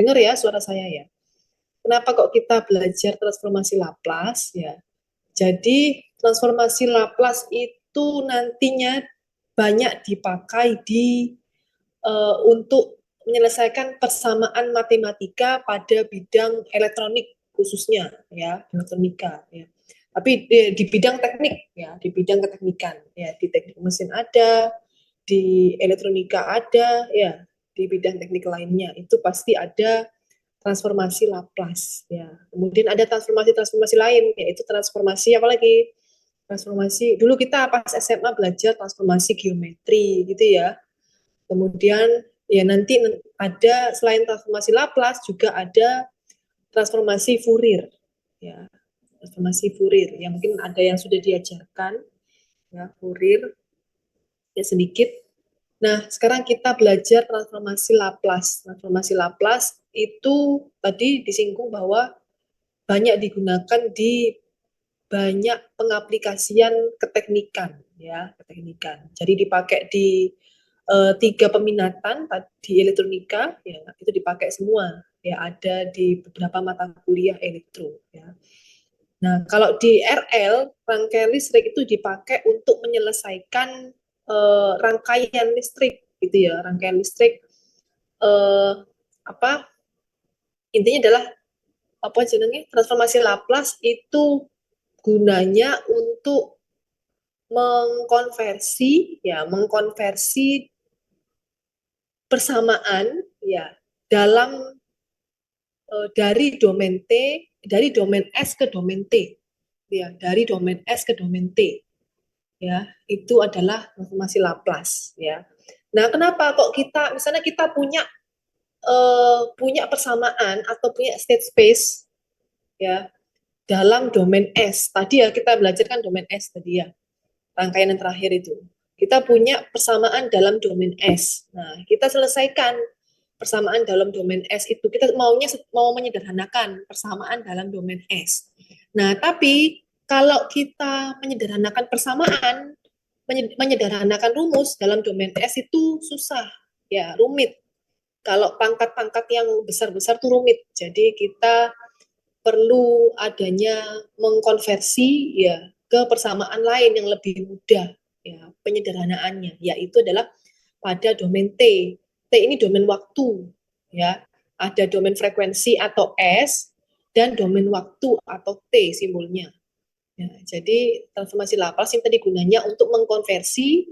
Dengar ya suara saya ya. Kenapa kok kita belajar transformasi Laplace ya? Jadi transformasi Laplace itu nantinya banyak dipakai untuk menyelesaikan persamaan matematika pada bidang elektronik khususnya ya, elektronika ya. Tapi di bidang teknik ya, di bidang keteknikan ya, di teknik mesin ada, di elektronika ada ya, di bidang teknik lainnya itu pasti ada transformasi Laplace ya. Kemudian ada transformasi lain yaitu transformasi apa lagi? Transformasi dulu kita pas SMA belajar transformasi geometri gitu ya. Kemudian ya nanti ada selain transformasi Laplace juga ada transformasi Fourier ya. Transformasi Fourier yang mungkin ada yang sudah diajarkan ya, Fourier ya sedikit. Nah, sekarang kita belajar transformasi Laplace. Transformasi Laplace itu tadi disinggung bahwa banyak digunakan di banyak pengaplikasian keteknikan ya, keteknikan. Jadi dipakai di tiga peminatan di elektronika ya, itu dipakai semua ya, ada di beberapa mata kuliah elektro ya. Nah, kalau di RL rangkaian listrik itu dipakai untuk menyelesaikan rangkaian listrik gitu ya, rangkaian listrik eh, apa intinya adalah apa jenenge transformasi Laplace itu gunanya untuk mengkonversi persamaan ya dalam dari domain S ke domain T ya, dari domain S ke domain T ya, itu adalah transformasi Laplace ya. Nah, kenapa kok kita misalnya kita punya persamaan atau punya state space ya dalam domain S. Tadi ya kita belajarkan domain S tadi ya, rangkaian yang terakhir itu. Kita punya persamaan dalam domain S. Nah, kita selesaikan persamaan dalam domain S itu. Kita mau menyederhanakan persamaan dalam domain S. Nah, tapi kalau kita menyederhanakan persamaan, menyederhanakan rumus dalam domain S itu susah, ya rumit. Kalau pangkat-pangkat yang besar-besar itu rumit. Jadi kita perlu adanya mengkonversi ya ke persamaan lain yang lebih mudah ya penyederhanaannya, yaitu adalah pada domain T. T ini domain waktu ya. Ada domain frekuensi atau S dan domain waktu atau T simbolnya. Ya, jadi transformasi Laplace yang tadi gunanya untuk mengkonversi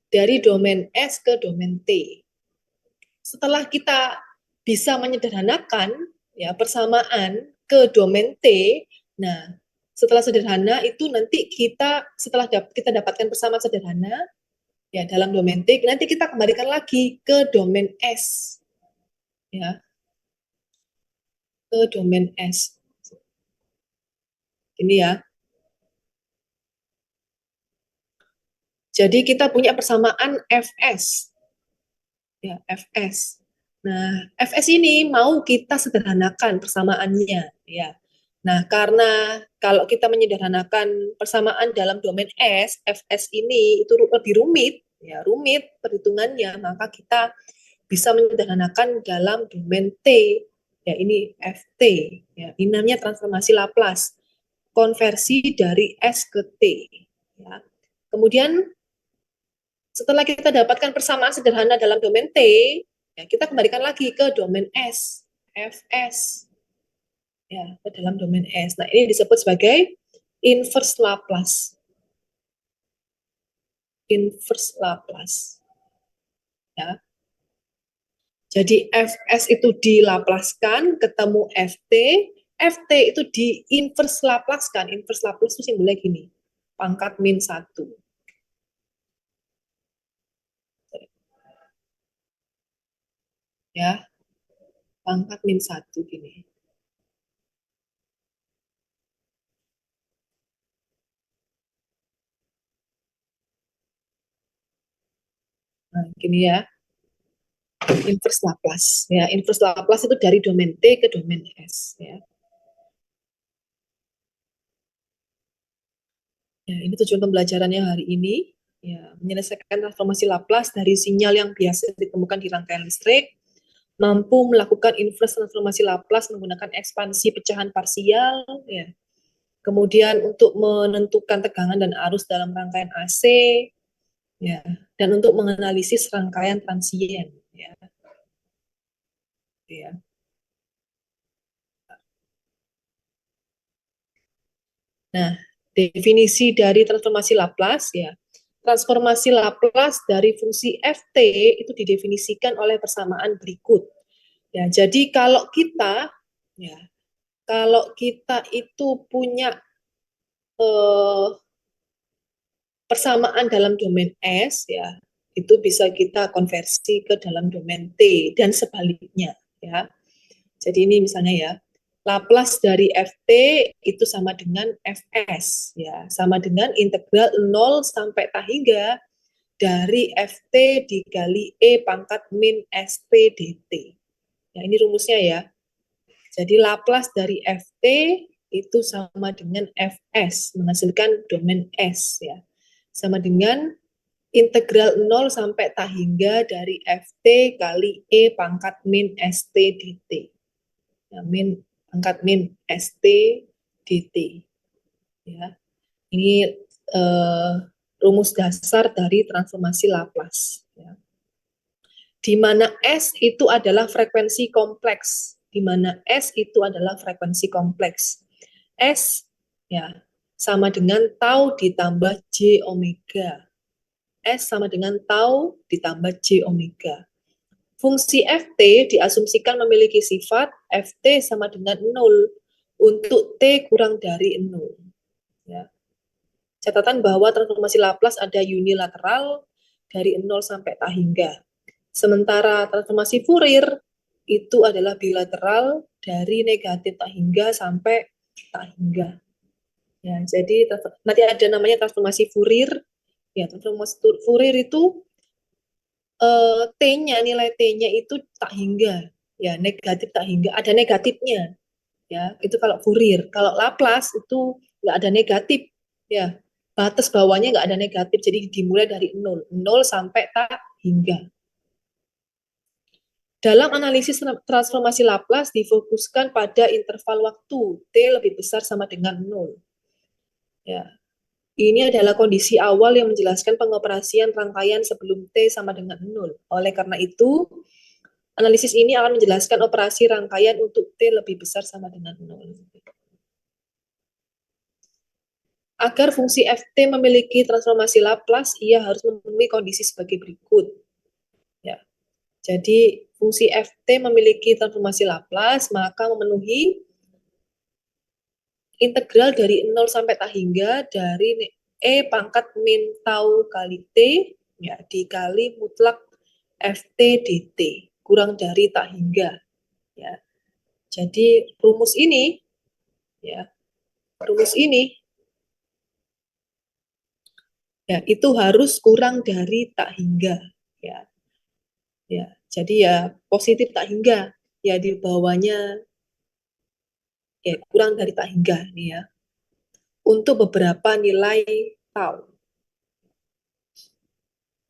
dari domain S ke domain T. Setelah kita bisa menyederhanakan ya persamaan ke domain T, nah setelah sederhana itu nanti setelah kita dapatkan persamaan sederhana ya dalam domain T, nanti kita kembalikan lagi ke domain S ya, ke domain S. Ini ya. Jadi kita punya persamaan Fs ya, Fs. Nah, Fs ini mau kita sederhanakan persamaannya ya. Nah, karena kalau kita menyederhanakan persamaan dalam domain S, Fs ini itu lebih rumit, ya rumit perhitungannya, maka kita bisa menyederhanakan dalam domain T, ya ini Ft, ya ini namanya transformasi Laplace, konversi dari S ke T. Ya. Kemudian setelah kita dapatkan persamaan sederhana dalam domain T, ya, kita kembalikan lagi ke domain S, Fs, ya, ke dalam domain S. Nah, ini disebut sebagai inverse Laplace. Inverse Laplace. Ya. Jadi Fs itu dilaplaskan, ketemu Ft, Ft itu di inverse Laplace-kan. Inverse Laplace itu simbolnya gini, pangkat min 1. Ya, pangkat min 1 gini. Nah, gini ya. Inverse Laplace ya, inverse Laplace itu dari domain T ke domain S ya. Ya, ini tujuan pembelajarannya hari ini ya, menyelesaikan transformasi Laplace dari sinyal yang biasa ditemukan di rangkaian listrik mampu melakukan inverse transformasi Laplace menggunakan ekspansi pecahan parsial, ya. Kemudian untuk menentukan tegangan dan arus dalam rangkaian AC, ya, dan untuk menganalisis rangkaian transien, ya. Ya. Nah, definisi dari transformasi Laplace, ya. Transformasi Laplace dari fungsi ft itu didefinisikan oleh persamaan berikut. Ya, jadi ya, kalau kita itu punya persamaan dalam domain S, ya, itu bisa kita konversi ke dalam domain T dan sebaliknya, ya. Jadi ini misalnya ya, Laplace dari Ft itu sama dengan Fs, ya, sama dengan integral 0 sampai tak hingga dari Ft dikali E pangkat min St dt. Ya, ini rumusnya ya. Jadi Laplace dari Ft itu sama dengan Fs, menghasilkan domain S, ya. Sama dengan integral 0 sampai tak hingga dari Ft kali E pangkat min St dt. Ya, pangkat min St dt. Ya. Ini rumus dasar dari transformasi Laplace. Ya. Di mana S itu adalah frekuensi kompleks. Di mana S itu adalah frekuensi kompleks. S ya sama dengan tau ditambah J omega. S sama dengan tau ditambah J omega. Fungsi Ft diasumsikan memiliki sifat Ft sama dengan 0 untuk T kurang dari 0. Ya. Catatan bahwa transformasi Laplace ada unilateral dari 0 sampai tak hingga. Sementara transformasi Fourier itu adalah bilateral dari negatif tak hingga sampai tak hingga. Ya, jadi nanti ada namanya transformasi Fourier. Ya, transformasi Fourier itu T-nya, nilai T-nya itu tak hingga. Ya, negatif tak hingga. Ada negatifnya. Ya, itu kalau Fourier. Kalau Laplace itu nggak ada negatif. Ya, batas bawahnya nggak ada negatif. Jadi dimulai dari 0. 0 sampai tak hingga. Dalam analisis transformasi Laplace difokuskan pada interval waktu T lebih besar sama dengan 0. Ya. Ini adalah kondisi awal yang menjelaskan pengoperasian rangkaian sebelum T sama dengan 0. Oleh karena itu, analisis ini akan menjelaskan operasi rangkaian untuk T lebih besar sama dengan 0. Agar fungsi Ft memiliki transformasi Laplace, ia harus memenuhi kondisi sebagai berikut. Ya. Jadi, fungsi Ft memiliki transformasi Laplace, maka memenuhi integral dari 0 sampai tak hingga dari E pangkat min tau kali T ya, dikali mutlak Ft dt kurang dari tak hingga. Ya. Jadi rumus ini ya, ya itu harus kurang dari tak hingga ya. Ya. Jadi ya positif tak hingga ya di bawahnya ya kurang dari tak hingga nih ya. Untuk beberapa nilai tau.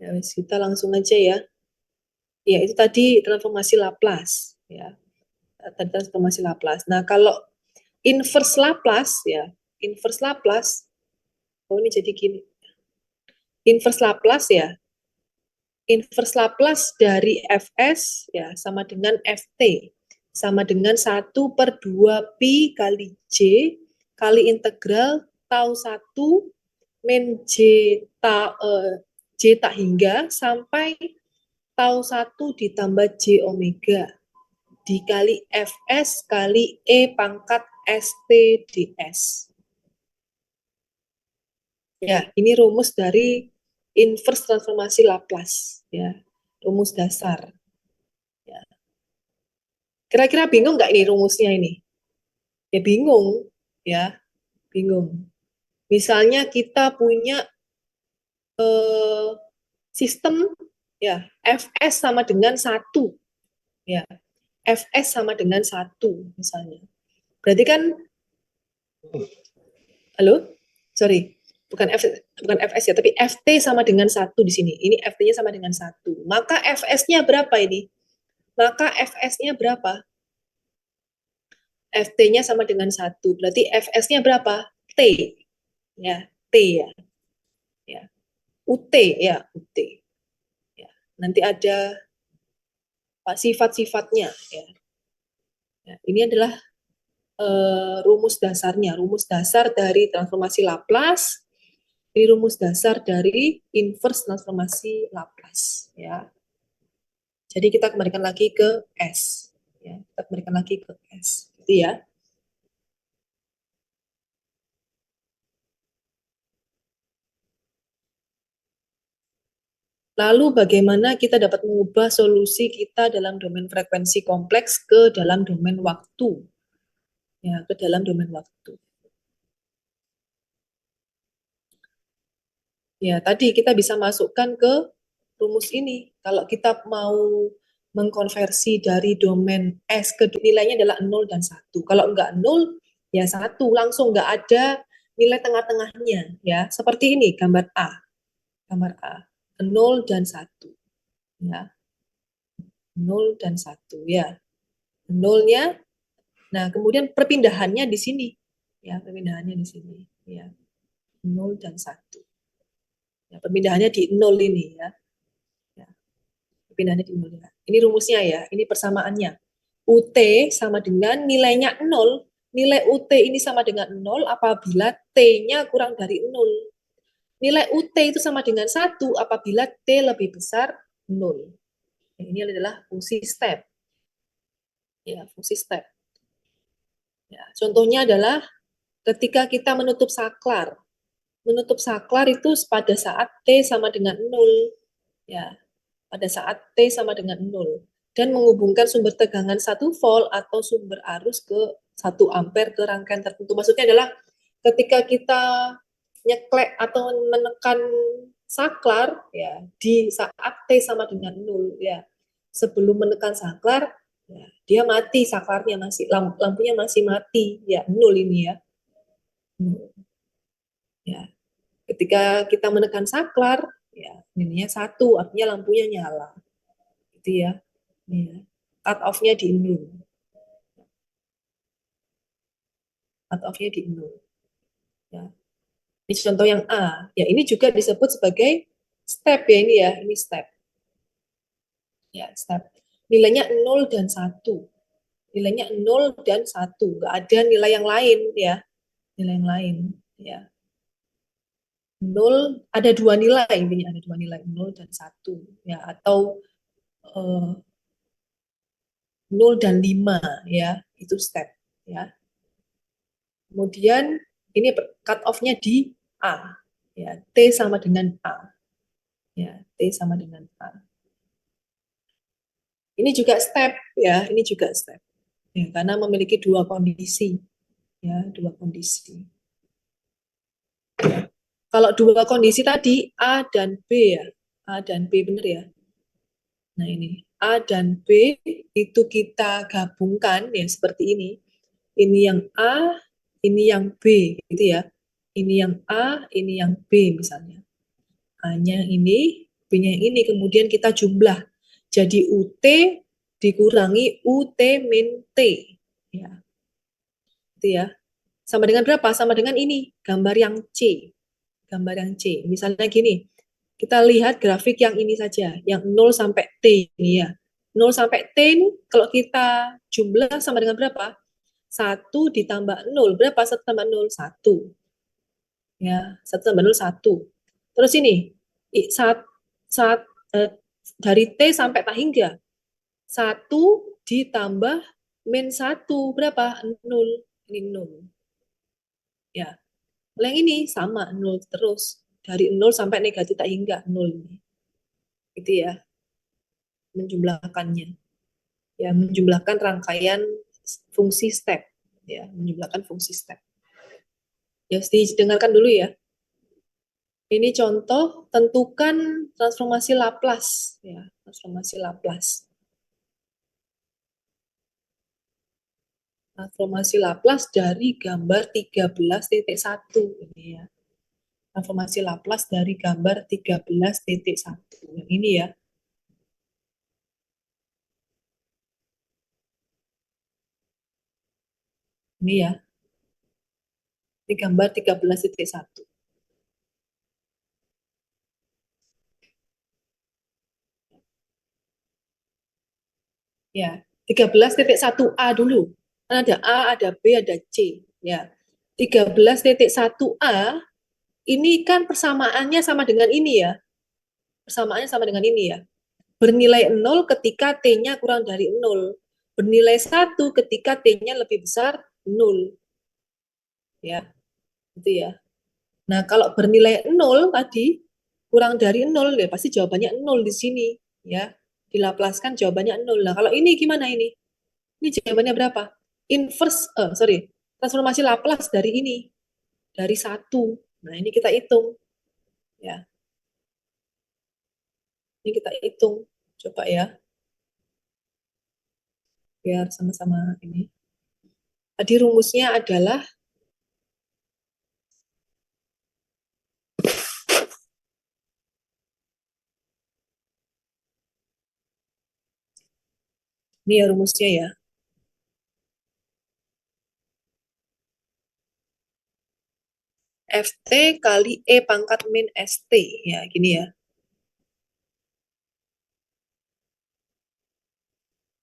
Ya, kita langsung aja ya. Ya, itu tadi transformasi Laplace. Ya, tadi transformasi Laplace. Nah, kalau inverse Laplace, ya, inverse Laplace, oh ini jadi gini. Inverse Laplace, ya, inverse Laplace dari Fs, ya, sama dengan Ft. Sama dengan 1/2 pi kali J kali integral tau 1 min J tak hingga sampai tau 1 ditambah J omega dikali Fs kali E pangkat St ds. Ya, ini rumus dari inverse transformasi Laplace. Ya, rumus dasar. Ya. Kira-kira bingung nggak ini rumusnya ini? Ya bingung, ya bingung. Misalnya kita punya sistem ya Fs sama dengan 1. Ya, Fs sama dengan 1 misalnya. Berarti kan halo? Sorry. Bukan Fs ya, tapi Ft sama dengan 1 di sini. Ini Ft-nya sama dengan 1. Maka Fs-nya berapa ini? maka Fs-nya berapa? Ft-nya sama dengan 1. Berarti Fs-nya berapa? T. Ya, T ya. Ya. UT ya, UT. Ya. Nanti ada sifat-sifatnya ya. Ya. Ini adalah rumus dasarnya, rumus dasar dari transformasi Laplace. Ini rumus dasar dari inverse transformasi Laplace ya. Jadi kita kembalikan lagi ke S ya. Kita kembalikan lagi ke S. Gitu ya. Lalu bagaimana kita dapat mengubah solusi kita dalam domain frekuensi kompleks ke dalam domain waktu? Ya, ke dalam domain waktu. Ya, tadi kita bisa masukkan ke rumus ini. Kalau kita mau mengkonversi dari domain S ke nilainya adalah 0 dan 1. Kalau enggak 0, ya 1. Langsung enggak ada nilai tengah-tengahnya. Ya, seperti ini gambar A. Gambar A. 0 dan 1. Ya, 0 dan 1. Ya, nolnya. Nah, kemudian perpindahannya di sini. Ya, perpindahannya di sini. Ya, 0 dan 1. Ya, perpindahannya di 0 ini ya. Ya, perpindahannya di 0 ya. Ini rumusnya ya, ini persamaannya. UT sama dengan nilainya 0. Nilai UT ini sama dengan 0 apabila T-nya kurang dari 0. Nilai UT itu sama dengan 1 apabila T lebih besar 0. Ini adalah fungsi step. Ya, fungsi step. Ya, contohnya adalah ketika kita menutup saklar. Menutup saklar itu pada saat T sama dengan 0. Ya, pada saat T sama dengan 0. Dan menghubungkan sumber tegangan 1 volt atau sumber arus ke 1 ampere ke rangkaian tertentu. Maksudnya adalah ketika kita nyeklek atau menekan saklar ya di saat T sama dengan 0 ya. Sebelum menekan saklar ya, dia mati saklarnya masih lampunya masih mati ya 0 ini ya. Ya, ketika kita menekan saklar ya ininya 1 artinya lampunya nyala. Gitu ya. Ya. Cut off-nya di 0. Cut off-nya di 0. Ya. Ini contoh yang A. Ya, ini juga disebut sebagai step ya ini ya, ini step. Ya, step. Nilainya 0 dan 1. Nilainya 0 dan 1. Nggak ada nilai yang lain ya. Nilai yang lain ya. 0 ada dua nilai intinya ada dua nilai 0 dan 1 ya atau 0 dan 5 ya. Itu step ya. Kemudian ini cut off-nya di A. Ya, T sama dengan A. Ya, T sama dengan A. Ini juga step ya, ini juga step. Ya, karena memiliki dua kondisi. Ya, dua kondisi. Kalau dua kondisi tadi A dan B ya. A dan B benar ya. Nah, ini A dan B itu kita gabungkan ya seperti ini. Ini yang A, ini yang B gitu ya. Ini yang A, ini yang B misalnya. A-nya ini, B-nya ini, kemudian kita jumlah. Jadi UT dikurangi UT min T. Ya, itu ya. Sama dengan berapa? Sama dengan ini, gambar yang C. Gambar yang C. Misalnya gini, kita lihat grafik yang ini saja, yang 0 sampai T ini ya. 0 sampai T ini kalau kita jumlah sama dengan berapa? 1 ditambah 0. Berapa 1 tambah 0? 1. Ya, 1 tambah 0, 1. Terus ini, saat, saat dari T sampai tak hingga 1 ditambah min 1 berapa? 0. Ini 0. Ya. Yang ini sama 0 terus. Dari 0 sampai negatif tak hingga 0 ini. Itu ya, menjumlahkannya. Ya, menjumlahkan rangkaian fungsi step. Ya, menjumlahkan fungsi step. Ya, didengarkan dulu ya. Ini contoh tentukan transformasi Laplace ya, transformasi Laplace. Transformasi Laplace dari gambar 13.1 ini ya. Transformasi Laplace dari gambar 13.1. Ini ya. Ini ya, ini gambar 13.1. Ya, 13.1A dulu. Kan ada A, ada B, ada C. Ya, 13.1A ini kan persamaannya sama dengan ini ya. Persamaannya sama dengan ini ya. Bernilai 0 ketika T-nya kurang dari 0. Bernilai 1 ketika T-nya lebih besar 0. Ya, itu ya. Nah, kalau bernilai 0 tadi, kurang dari 0, ya pasti jawabannya 0 di sini. Ya, dilaplaskan jawabannya 0. Nah, kalau ini gimana ini? Ini jawabannya berapa? Transformasi Laplace dari ini. Dari 1. Nah, ini kita hitung. Ya, ini kita hitung. Coba ya, biar sama-sama ini. Tadi rumusnya adalah ini ya rumusnya ya. FT kali E pangkat min ST. Ya, gini ya.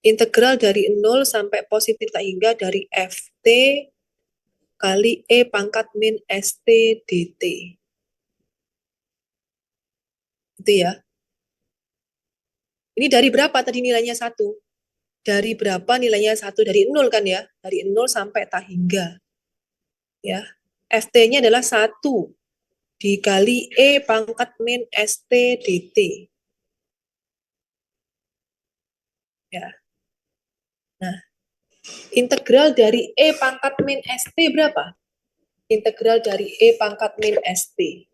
Integral dari 0 sampai positif tak hingga dari FT kali E pangkat min ST dt. Itu ya. Ini dari berapa tadi nilainya 1? Dari berapa nilainya 1? Dari 0 kan ya? Dari 0 sampai tak hingga. Ya. FT-nya adalah 1 dikali E pangkat min ST dt. Ya. Nah, integral dari E pangkat min ST berapa? Integral dari E pangkat min ST.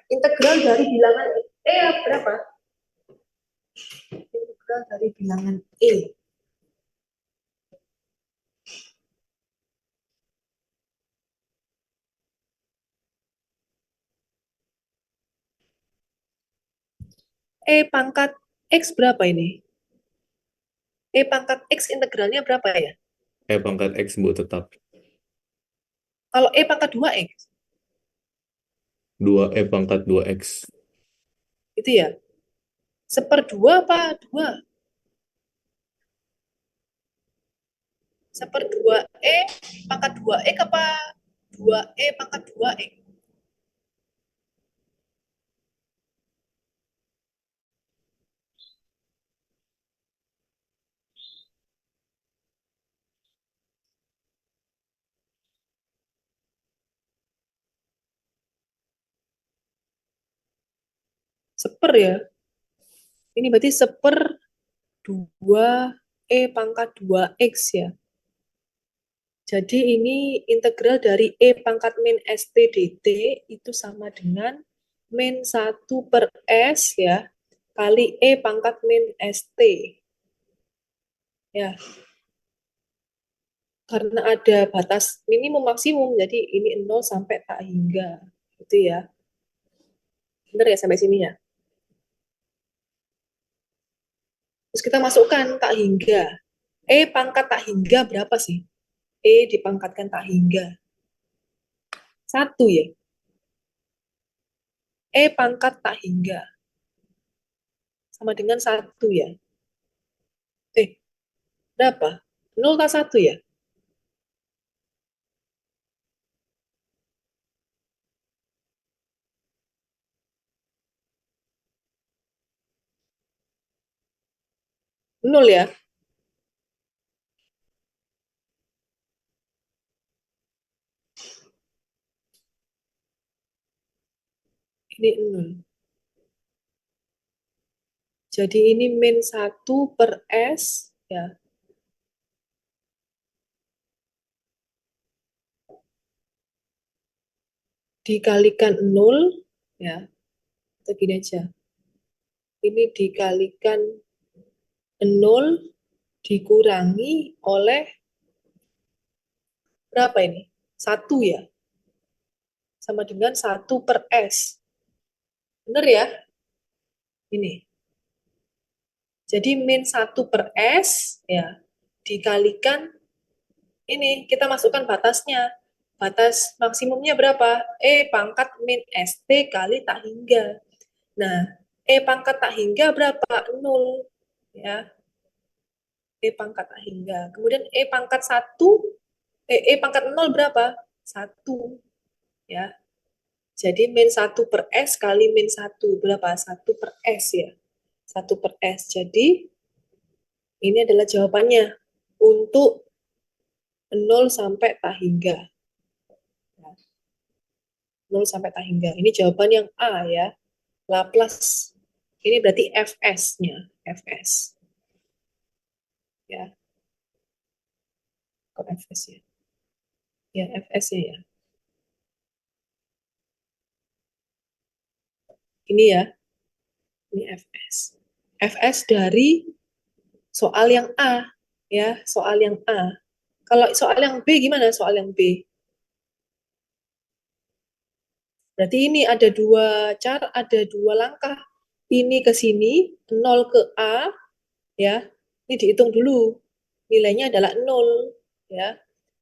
Integral dari bilangan E berapa? Integral dari bilangan E. E pangkat X berapa ini? E pangkat X integralnya berapa ya? E pangkat X, Bu, tetap. Kalau E pangkat 2X, 2E pangkat 2X. itu ya. Seperdua apa 2? Seperdua E pangkat 2X apa 2E pangkat 2X? Seper ya. Ini berarti seper 2 E pangkat 2X ya. Jadi ini integral dari E pangkat min ST dt itu sama dengan min 1 per S ya, kali E pangkat min ST. Ya, karena ada batas minimum maksimum, jadi ini 0 sampai tak hingga. Gitu ya. Benar ya sampai sini ya? Terus kita masukkan tak hingga. E pangkat tak hingga berapa sih? E dipangkatkan tak hingga. 1 ya. E pangkat tak hingga. Sama dengan 1 ya. Berapa? 0 tak 1 ya? Nol ya? Ini 0. Jadi ini min 1 per S ya. Dikalikan 0 ya. Atau gini aja. Ini dikalikan 0 dikurangi oleh berapa ini? 1 ya. Sama dengan 1 per S. Benar ya? Ini. Jadi min 1 per S ya dikalikan ini, kita masukkan batasnya. Batas maksimumnya berapa? E pangkat min ST kali tak hingga. Nah, E pangkat tak hingga berapa? 0. Ya, E pangkat tak hingga. Kemudian E pangkat 1, E pangkat 0 berapa? 1. Ya, jadi min 1 per S kali min 1 berapa? 1 per S ya. 1 per S. Jadi, ini adalah jawabannya untuk 0 sampai tak hingga. 0 sampai tak hingga. Ini jawaban yang A ya. Laplace. Ini berarti Fs-nya. Fs. Ya. Kok Fs ya? Ya, Fs-nya ya. Ini ya. Ini Fs. Fs dari soal yang A. Ya, soal yang A. Kalau soal yang B gimana soal yang B? Berarti ini ada dua cara, ada dua langkah. Ini ke sini, 0 ke A, ya. Ini dihitung dulu. Nilainya adalah 0, ya.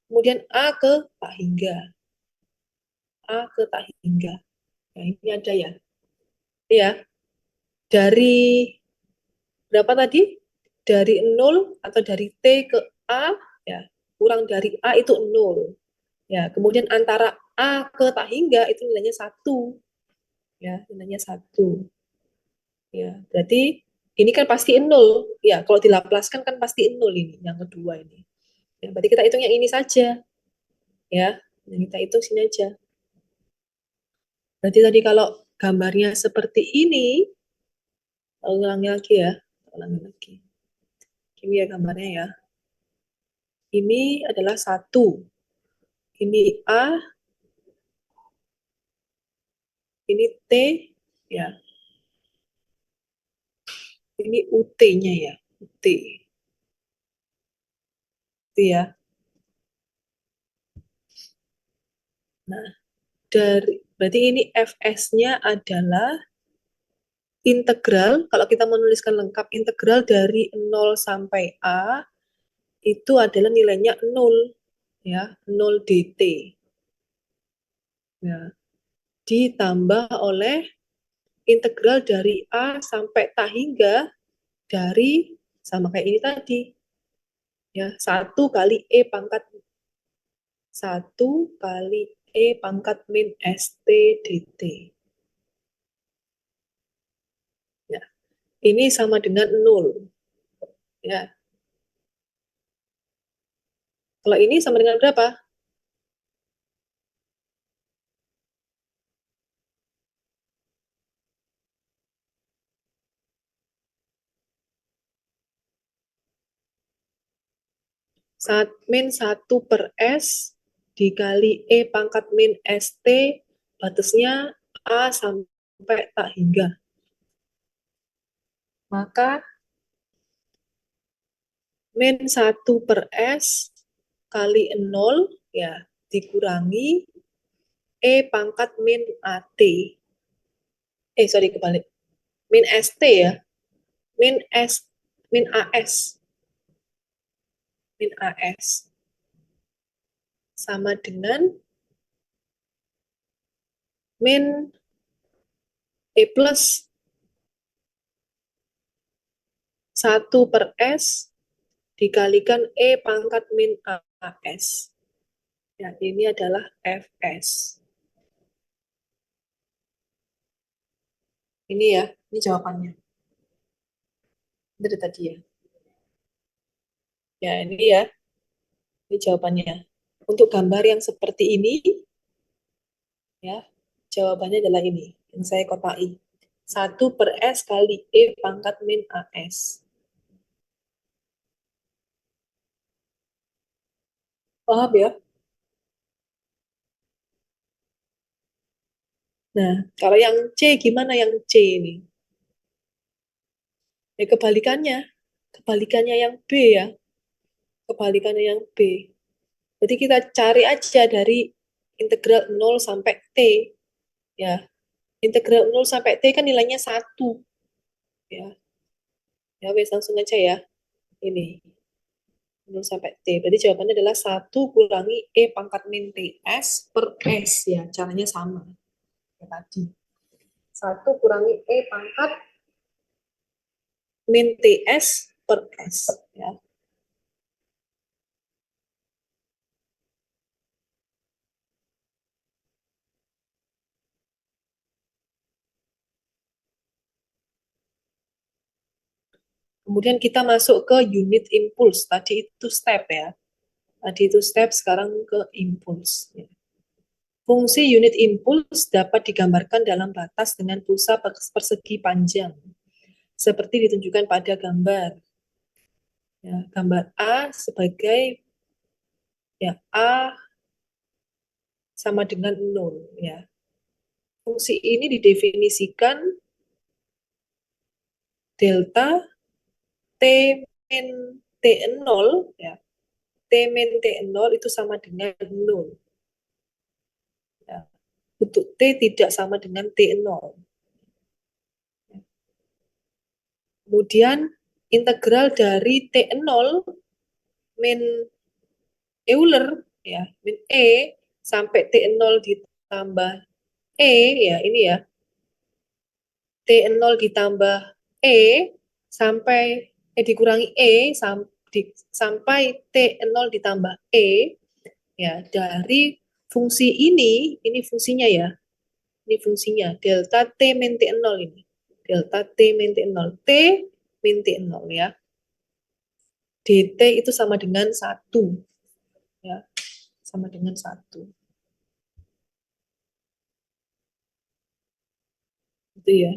Kemudian A ke tak hingga. A ke tak hingga. Nah, ini ada ya. Ya, dari berapa tadi? Dari 0 atau dari T ke A, ya. Kurang dari A itu 0. Ya, kemudian antara A ke tak hingga itu nilainya 1. Ya, nilainya 1. Ya, berarti ini kan pasti 0. Ya, kalau dilaplaskan kan pasti 0 ini, yang kedua ini. Ya, berarti kita hitung yang ini saja. Ya, yang kita hitung sini aja. Berarti tadi kalau gambarnya seperti ini, ulangi lagi ya, ulangi lagi. Ini ya gambarnya ya. Ini adalah 1. Ini A, ini T, ya. Ini UT-nya ya, UT. Itu ya. Nah, berarti ini Fs-nya adalah integral, kalau kita menuliskan lengkap, integral dari 0 sampai A, itu adalah nilainya 0, ya, 0 dt. Ya, ditambah oleh integral dari A sampai tak hingga dari, sama kayak ini tadi, ya, 1 kali E pangkat 1 kali E pangkat min ST dt. Ya, ini sama dengan 0. Ya. Kalau ini sama dengan berapa? Min 1 per S dikali E pangkat min ST, batasnya A sampai tak hingga. Maka min 1 per S kali 0 ya dikurangi E pangkat min AT. Sorry kebalik. Min ST ya. Min S min AS. Min AS sama dengan min E plus 1 per S dikalikan E pangkat min AS. Ya, ini adalah Fs. Ini ya, ini jawabannya. Dari tadi ya. Ya, ini ya. Ini jawabannya. Untuk gambar yang seperti ini, ya, jawabannya adalah ini. Yang saya kotai. 1 per S kali E pangkat min AS. Paham ya? Nah, kalau yang C, gimana yang C ini? Ya, kebalikannya. Kebalikannya yang B ya. Kebalikannya yang B. Berarti kita cari aja dari integral 0 sampai T. Ya, integral 0 sampai T kan nilainya 1. Ya. Ya, wes langsung aja ya. Ini 0 sampai T. Berarti jawabannya adalah 1 kurangi E pangkat min TS per S ya. Caranya sama. Ya, tadi. 1 kurangi E pangkat min TS per S ya. Kemudian kita masuk ke unit impuls. Tadi itu step ya. Tadi itu step, sekarang ke impuls. Ya. Fungsi unit impuls dapat digambarkan dalam batas dengan pulsa persegi panjang, seperti ditunjukkan pada gambar. Ya, gambar A sebagai ya A sama dengan 0 ya. Fungsi ini didefinisikan delta T min T0 ya. T min T0 itu sama dengan 0. Ya. Untuk T tidak sama dengan T0. Kemudian integral dari T0 min Euler ya, min E sampai T0 ditambah E ya, ini ya. T0 ditambah E sampai dikurangi E sampai T0 ditambah E ya, dari fungsi ini fungsinya ya. Ini fungsinya delta T min T0 ini. Delta T min T0. T min T0 ya. dt itu sama dengan 1 ya, sama dengan 1 itu ya.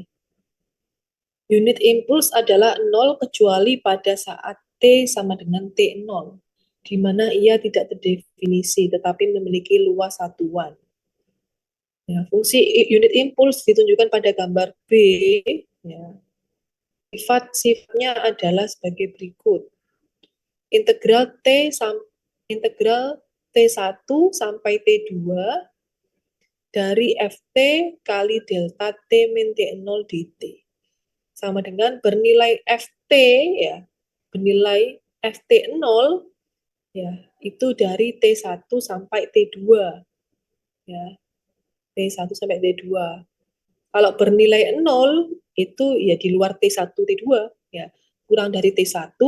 Unit impuls adalah 0 kecuali pada saat T sama dengan T0, di mana ia tidak terdefinisi tetapi memiliki luas satuan. Ya, fungsi unit impuls ditunjukkan pada gambar B ya. Sifatnya adalah sebagai berikut. Integral integral T1 sampai T2 dari Ft kali delta T min T0 dt. Sama dengan bernilai Ft ya, bernilai Ft0 ya, itu dari T1 sampai T2 ya. T1 sampai T2. Kalau bernilai 0 itu ya di luar T1 T2 ya, kurang dari T1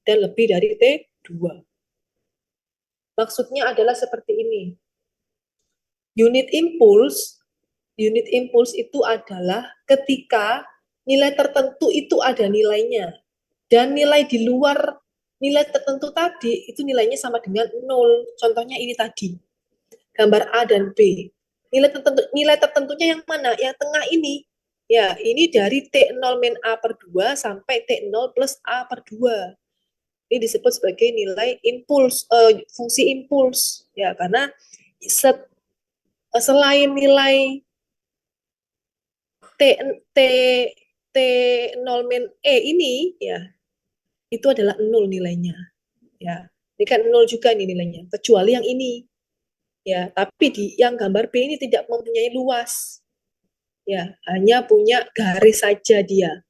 dan lebih dari T2. Maksudnya adalah seperti ini. Unit impuls itu adalah ketika nilai tertentu itu ada nilainya dan nilai di luar nilai tertentu tadi itu nilainya sama dengan 0. Contohnya ini tadi, gambar A dan B. Nilai tertentunya yang mana? Yang tengah ini. Ya, ini dari T0 min A per 2 sampai T0 plus A per 2. Ini disebut sebagai nilai impuls, fungsi impuls. Ya, karena selain nilai T, T, T0 min E ini, ya, itu adalah 0 nilainya. Ya, ini kan 0 juga nih nilainya, kecuali yang ini. Ya, tapi di yang gambar B ini tidak mempunyai luas. Ya, hanya punya garis saja dia.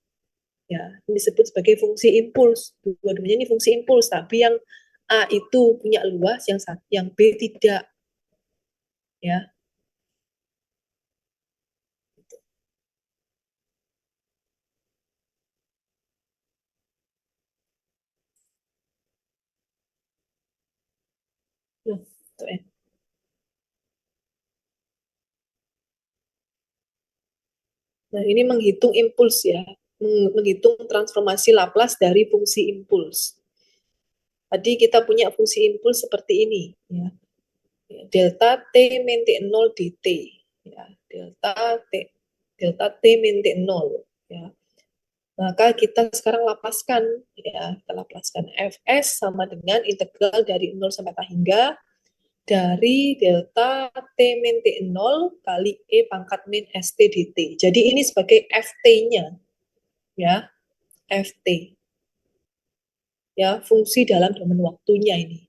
Ya, ini disebut sebagai fungsi impuls. Dua-duanya ini fungsi impuls, tapi yang A itu punya luas, yang B tidak. Ya. Nah, itu ya. Nah, ini menghitung impuls ya, menghitung transformasi Laplace dari fungsi impuls. Tadi kita punya fungsi impuls seperti ini ya. Delta T min T0 dt ya. Delta T min T0 ya. Maka kita sekarang lapaskan ya, kita lapaskan Fs sama dengan integral dari 0 sampai tak hingga dari delta T min T0 kali E pangkat min ST dt. Jadi ini sebagai Ft-nya ya, Ft ya, fungsi dalam domain waktunya ini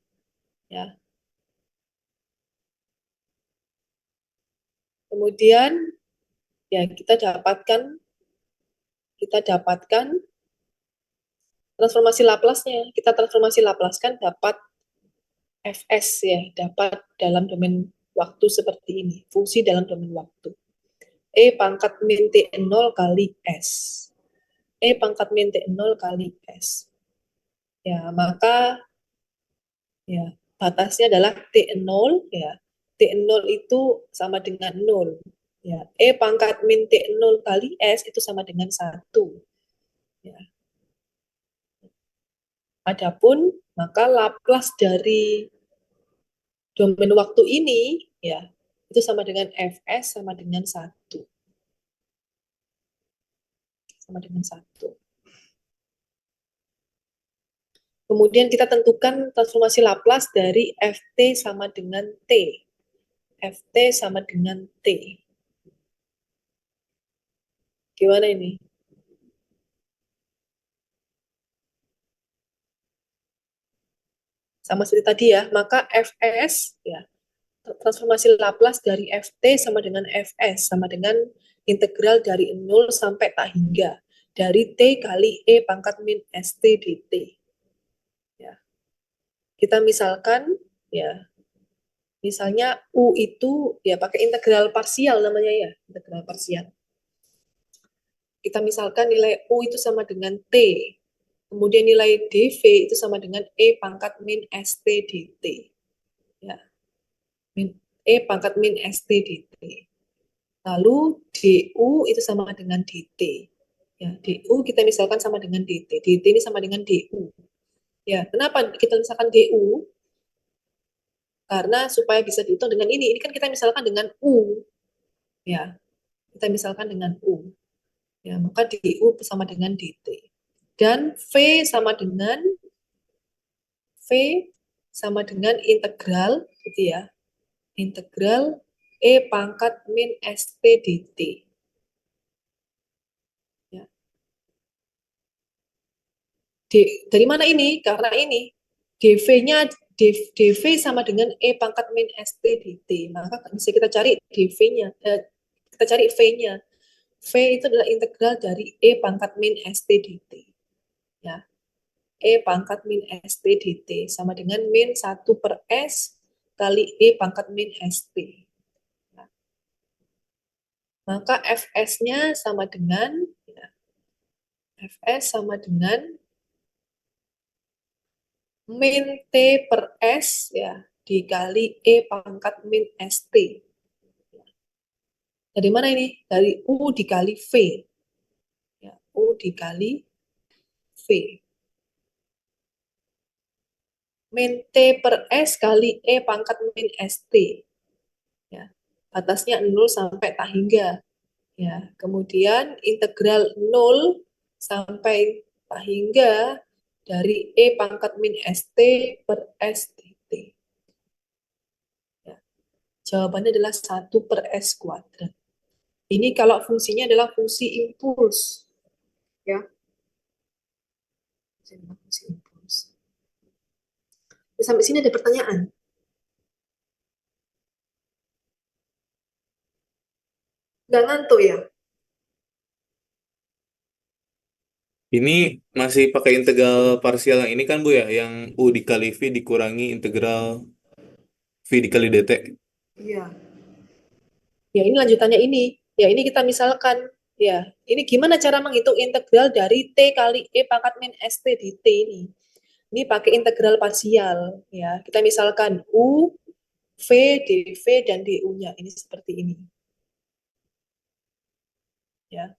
ya. Kemudian ya kita dapatkan Transformasi Laplace-nya, kita transformasi Laplace-kan dapat Fs ya, dapat dalam domain waktu seperti ini, fungsi dalam domain waktu. E pangkat min T0 kali S. E pangkat min T0 kali S. Ya, maka ya batasnya adalah T0 ya. T0 itu sama dengan 0. Ya, E pangkat min T0 kali S itu sama dengan 1. Ya. Adapun maka Laplace dari domain waktu ini ya itu sama dengan Fs sama dengan 1. Sama dengan 1. Kemudian kita tentukan transformasi Laplace dari Ft sama dengan T. Ft sama dengan T. Gimana ini? Sama seperti tadi ya, maka Fs ya, transformasi Laplace dari Ft sama dengan Fs sama dengan integral dari 0 sampai tak hingga dari T kali E pangkat min St dt. Ya. Kita misalkan ya, misalnya U itu ya pakai integral parsial namanya ya, integral parsial. Kita misalkan nilai U itu sama dengan T, kemudian nilai dV itu sama dengan E pangkat min St dt. Ya. E pangkat min St dt. Lalu DU itu sama dengan DT. Ya, DU kita misalkan sama dengan DT. DT ini sama dengan DU. Ya, kenapa kita misalkan DU? Karena supaya bisa dihitung dengan ini. Ini kan kita misalkan dengan U. Ya, kita misalkan dengan U. Ya, maka DU sama dengan DT. Dan V sama dengan integral gitu ya. Integral E pangkat min St dt. Ya. Dari mana ini? Karena ini dv-nya dv sama dengan E pangkat min St dt. Maka bisa kita cari dv-nya, kita cari v-nya. V itu adalah integral dari E pangkat min St dt. Ya. E pangkat min St dt sama dengan min 1 per S kali E pangkat min St. Ya. Maka Fs-nya sama dengan ya, Fs sama dengan min T per S ya dikali E pangkat min ST. Dari mana ini? Dari U dikali V. Ya, U dikali V. Min T per S kali E pangkat min ST. Ya, batasnya 0 sampai tak hingga. Ya, kemudian integral 0 sampai tak hingga dari E pangkat min ST per S dt. Ya, jawabannya adalah 1 per S kuadrat. Ini kalau fungsinya adalah fungsi impuls. Ya. Fungsi impuls. Sampai sini ada pertanyaan? Nggak ngantuk ya? Ini masih pakai integral parsial yang ini kan Bu ya, yang U dikali V dikurangi integral V dikali dt. Iya. Ya, ini lanjutannya ini. Ya, ini kita misalkan. Ya, ini gimana cara menghitung integral dari T kali E pangkat min ST dt ini? Ini pakai integral parsial. Ya, kita misalkan U, V, dV, dan DU-nya. Ini seperti ini. Ya.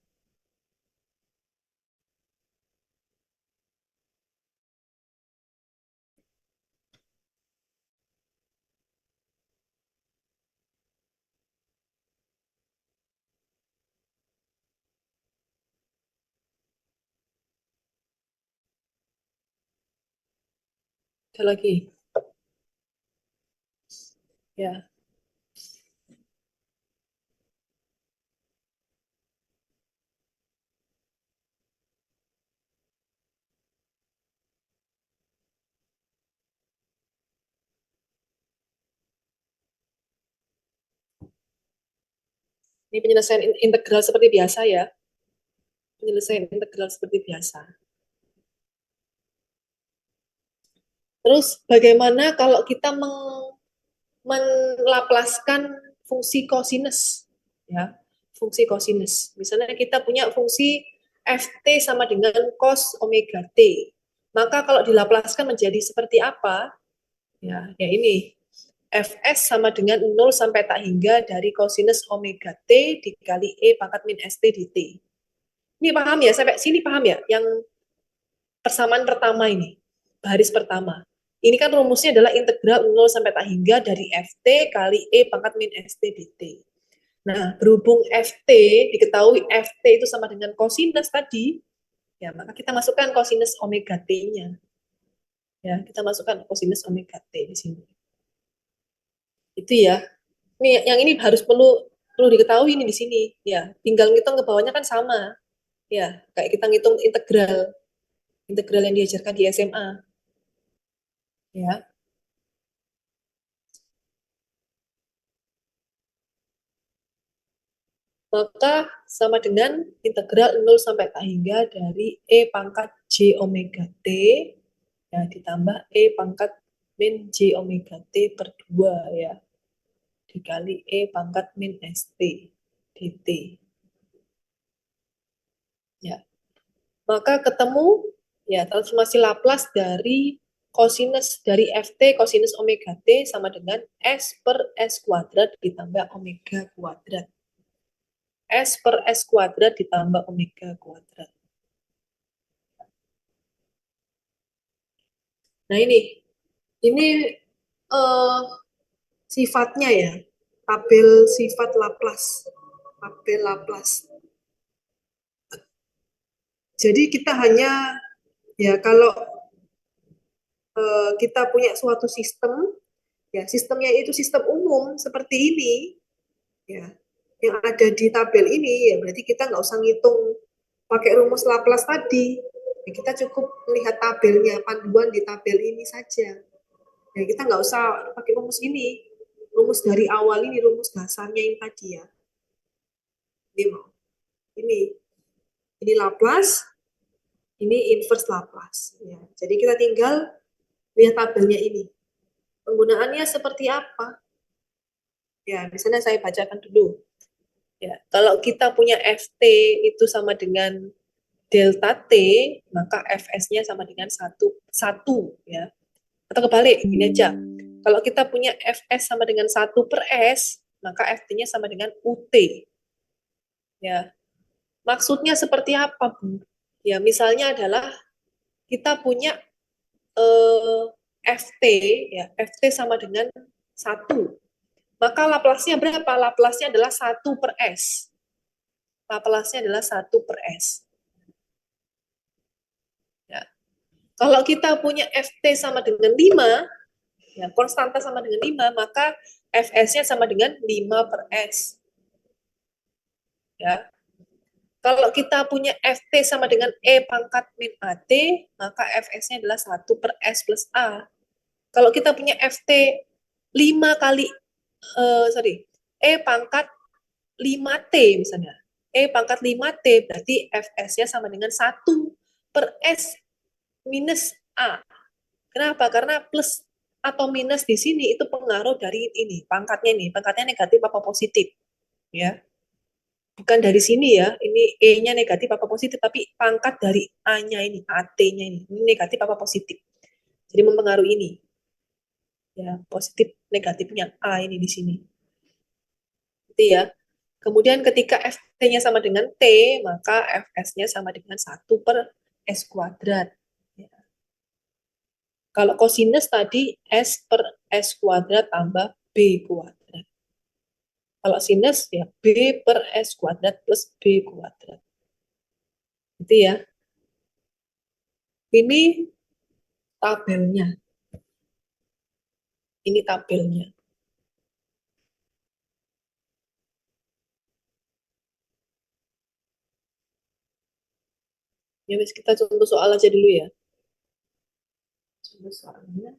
Ada lagi. Ya. Ini penyelesaian integral seperti biasa ya. Penyelesaian integral seperti biasa. Terus bagaimana kalau kita melaplaskan fungsi kosinus, ya, fungsi kosinus. Misalnya kita punya fungsi ft sama dengan cos omega t. Maka kalau dilaplaskan menjadi seperti apa? Ya ini. Fs sama dengan 0 sampai tak hingga dari kosinus omega t dikali E pangkat min st dt. Ini paham ya? Sampai sini paham ya? Yang persamaan pertama ini, baris pertama. Ini kan rumusnya adalah integral 0 sampai tak hingga dari ft kali E pangkat min st dt. Nah, berhubung ft, diketahui ft itu sama dengan kosinus tadi, ya maka kita masukkan kosinus omega t-nya. Ya, kita masukkan kosinus omega t di sini. Itu ya. Ini yang ini harus perlu perlu diketahui ini di sini. Ya, tinggal ngitung ke bawahnya kan sama. Ya, kayak kita ngitung integral, integral yang diajarkan di SMA. Ya. Maka sama dengan integral 0 sampai tak hingga dari E pangkat J omega T ya, ditambah E pangkat min J omega T per 2 ya, dikali E pangkat min ST dt. Ya. Maka ketemu ya transformasi Laplace dari kosinus dari FT kosinus omega T sama dengan S per S kuadrat ditambah omega kuadrat. S per S kuadrat ditambah omega kuadrat. Nah ini sifatnya ya, tabel sifat Laplace, tabel Laplace. Jadi kita hanya ya kalau kita punya suatu sistem, ya sistemnya itu sistem umum seperti ini, ya yang ada di tabel ini, ya berarti kita nggak usah ngitung pakai rumus Laplace tadi. Ya, kita cukup melihat tabelnya, panduan di tabel ini saja. Ya, kita nggak usah pakai rumus ini, rumus dari awal ini, rumus dasarnya yang tadi ya. Ini, ini Laplace, ini inverse Laplace. Ya, jadi kita tinggal lihat tabelnya ini. Penggunaannya seperti apa? Ya, misalnya saya bacakan dulu. Ya, kalau kita punya Ft itu sama dengan delta T, maka Fs-nya sama dengan satu ya. Atau kebalik, ini aja. Kalau kita punya Fs sama dengan 1 per S, maka Ft-nya sama dengan UT. Ya. Maksudnya seperti apa, Bu? Ya, misalnya adalah kita punya Ft, ya, Ft sama dengan 1. Maka Laplace-nya berapa? Laplace-nya adalah 1 per S. Laplace-nya adalah 1 per S. Ya. Kalau kita punya Ft sama dengan 5, ya, konstanta sama dengan 5, maka Fs-nya sama dengan 5 per S. Ya. Kalau kita punya Ft sama dengan E pangkat min AT, maka Fs-nya adalah 1 per S plus A. Kalau kita punya Ft 5 kali, E pangkat 5T misalnya. E pangkat 5T berarti Fs-nya sama dengan 1 per S minus A. Kenapa? Karena plus atau minus di sini itu pengaruh dari ini, pangkatnya negatif apa positif, ya. Bukan dari sini ya, ini E-nya negatif apa positif, tapi pangkat dari A-nya ini, AT-nya ini negatif apa positif. Jadi mempengaruhi ini. Ya, positif negatifnya A ini di sini. Itu ya. Kemudian ketika Ft-nya sama dengan T, maka Fs-nya sama dengan 1 per S kuadrat. Ya. Kalau kosinus tadi S per S kuadrat tambah B kuadrat. Kalau sinus ya B per S kuadrat plus B kuadrat. Itu ya. Ini tabelnya. Ini tabelnya. Ya, kita contoh soal aja dulu ya. Contoh soalnya.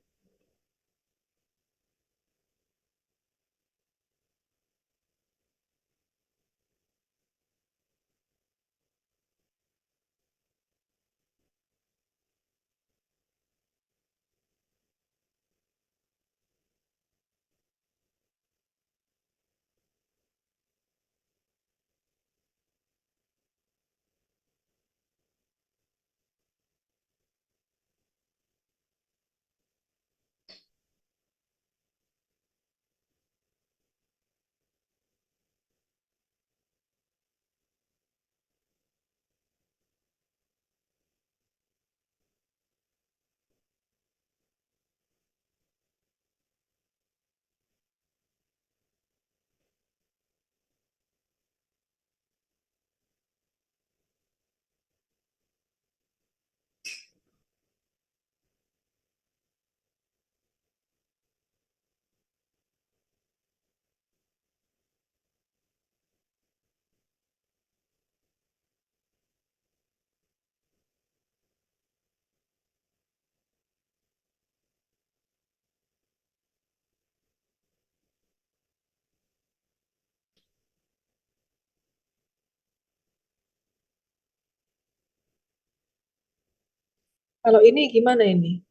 Kalau ini gimana ini?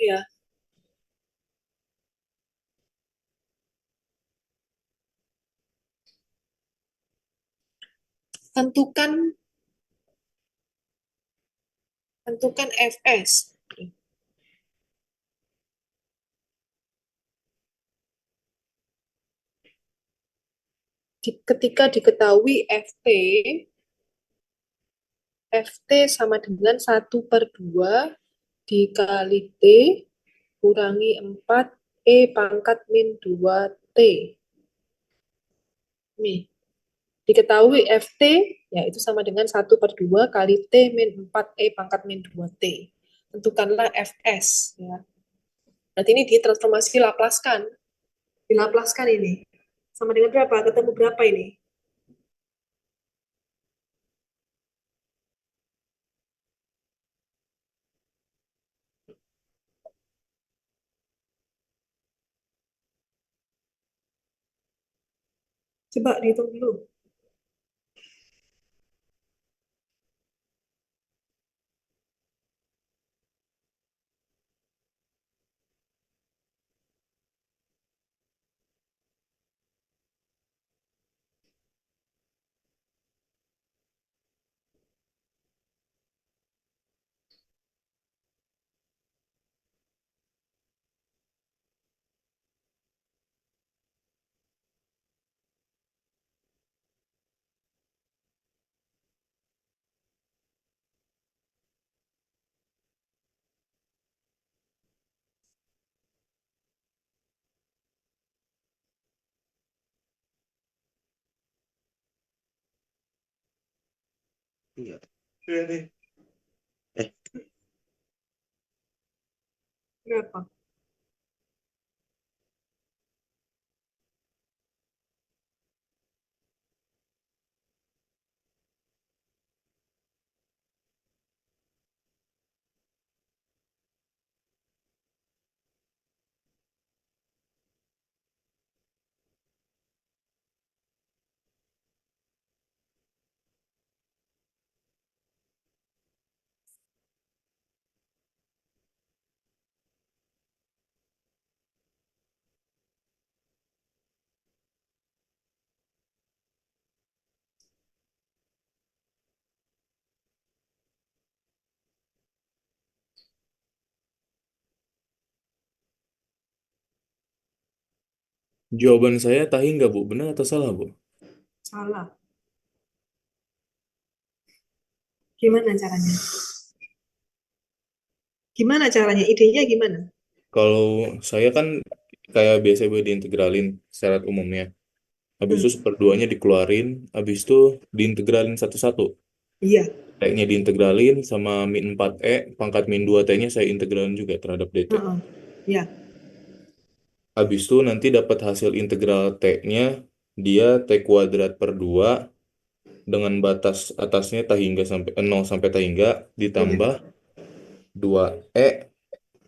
Ya, tentukan tentukan Fs. Ketika diketahui Ft sama dengan 1/2 dikali T kurangi 4 E pangkat min 2 T. Nih, diketahui Ft yaitu sama dengan 1/2 kali T min 4 E pangkat min 2 T. Tentukanlah Fs. Ya. Berarti ini ditransformasi Laplaskan. Dilaplaskan ini. Sama dengan berapa? Ketemu berapa ini? Coba dihitung dulu. Iya. Iya nih. Eh, Berapa? jawaban saya tahi nggak, Bu? Benar atau salah, Bu? Salah. Gimana caranya? Gimana caranya? Idenya gimana? Kalau saya kan kayak biasa Bu diintegralin syarat umumnya. Habis Hmm. itu seperduanya dikeluarin, habis itu diintegralin satu-satu. Iya. T-nya diintegralin sama min 4E, pangkat min 2 T-nya saya integralin juga terhadap dt. Heeh. Iya. Habis itu nanti dapat hasil integral T-nya, dia T kuadrat per 2 dengan batas atasnya tak hingga sampai 0 sampai tak hingga Iya. ditambah 2E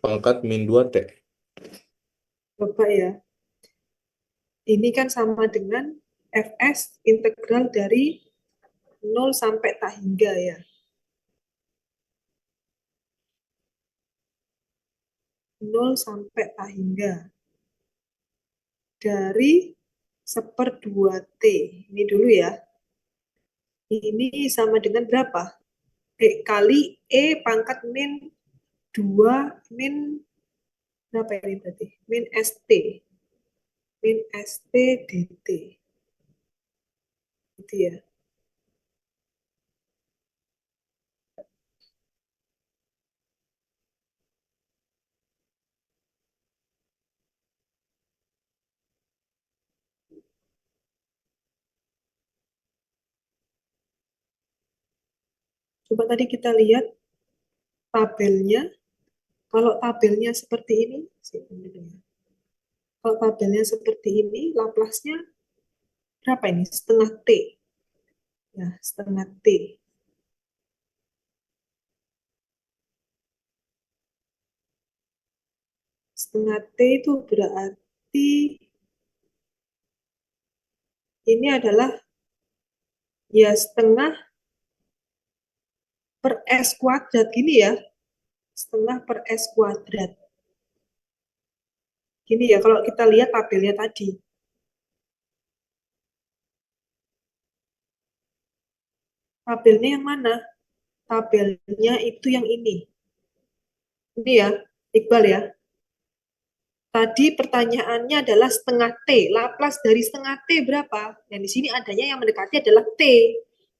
pangkat min 2 T. Coba ya. Ini kan sama dengan Fs integral dari 0 sampai tak hingga ya. 0 sampai tak hingga. Dari 1/2 T. Ini dulu ya. Ini sama dengan berapa? Kali E pangkat min 2 min berapa ini berarti? Min ST. Min ST dt. Gitu ya. Coba tadi kita lihat tabelnya. Kalau tabelnya seperti ini, kalau tabelnya seperti ini, Laplace-nya berapa ini? Setengah T. Ya, setengah T. Setengah T itu berarti ini adalah ya setengah per S kuadrat gini ya. Setengah per S kuadrat. Gini ya, kalau kita lihat tabelnya tadi. Tabelnya yang mana? Tabelnya itu yang ini. Ini ya, Iqbal ya. Tadi pertanyaannya adalah setengah T. Laplace dari setengah T berapa? Dan di sini adanya yang mendekati adalah T.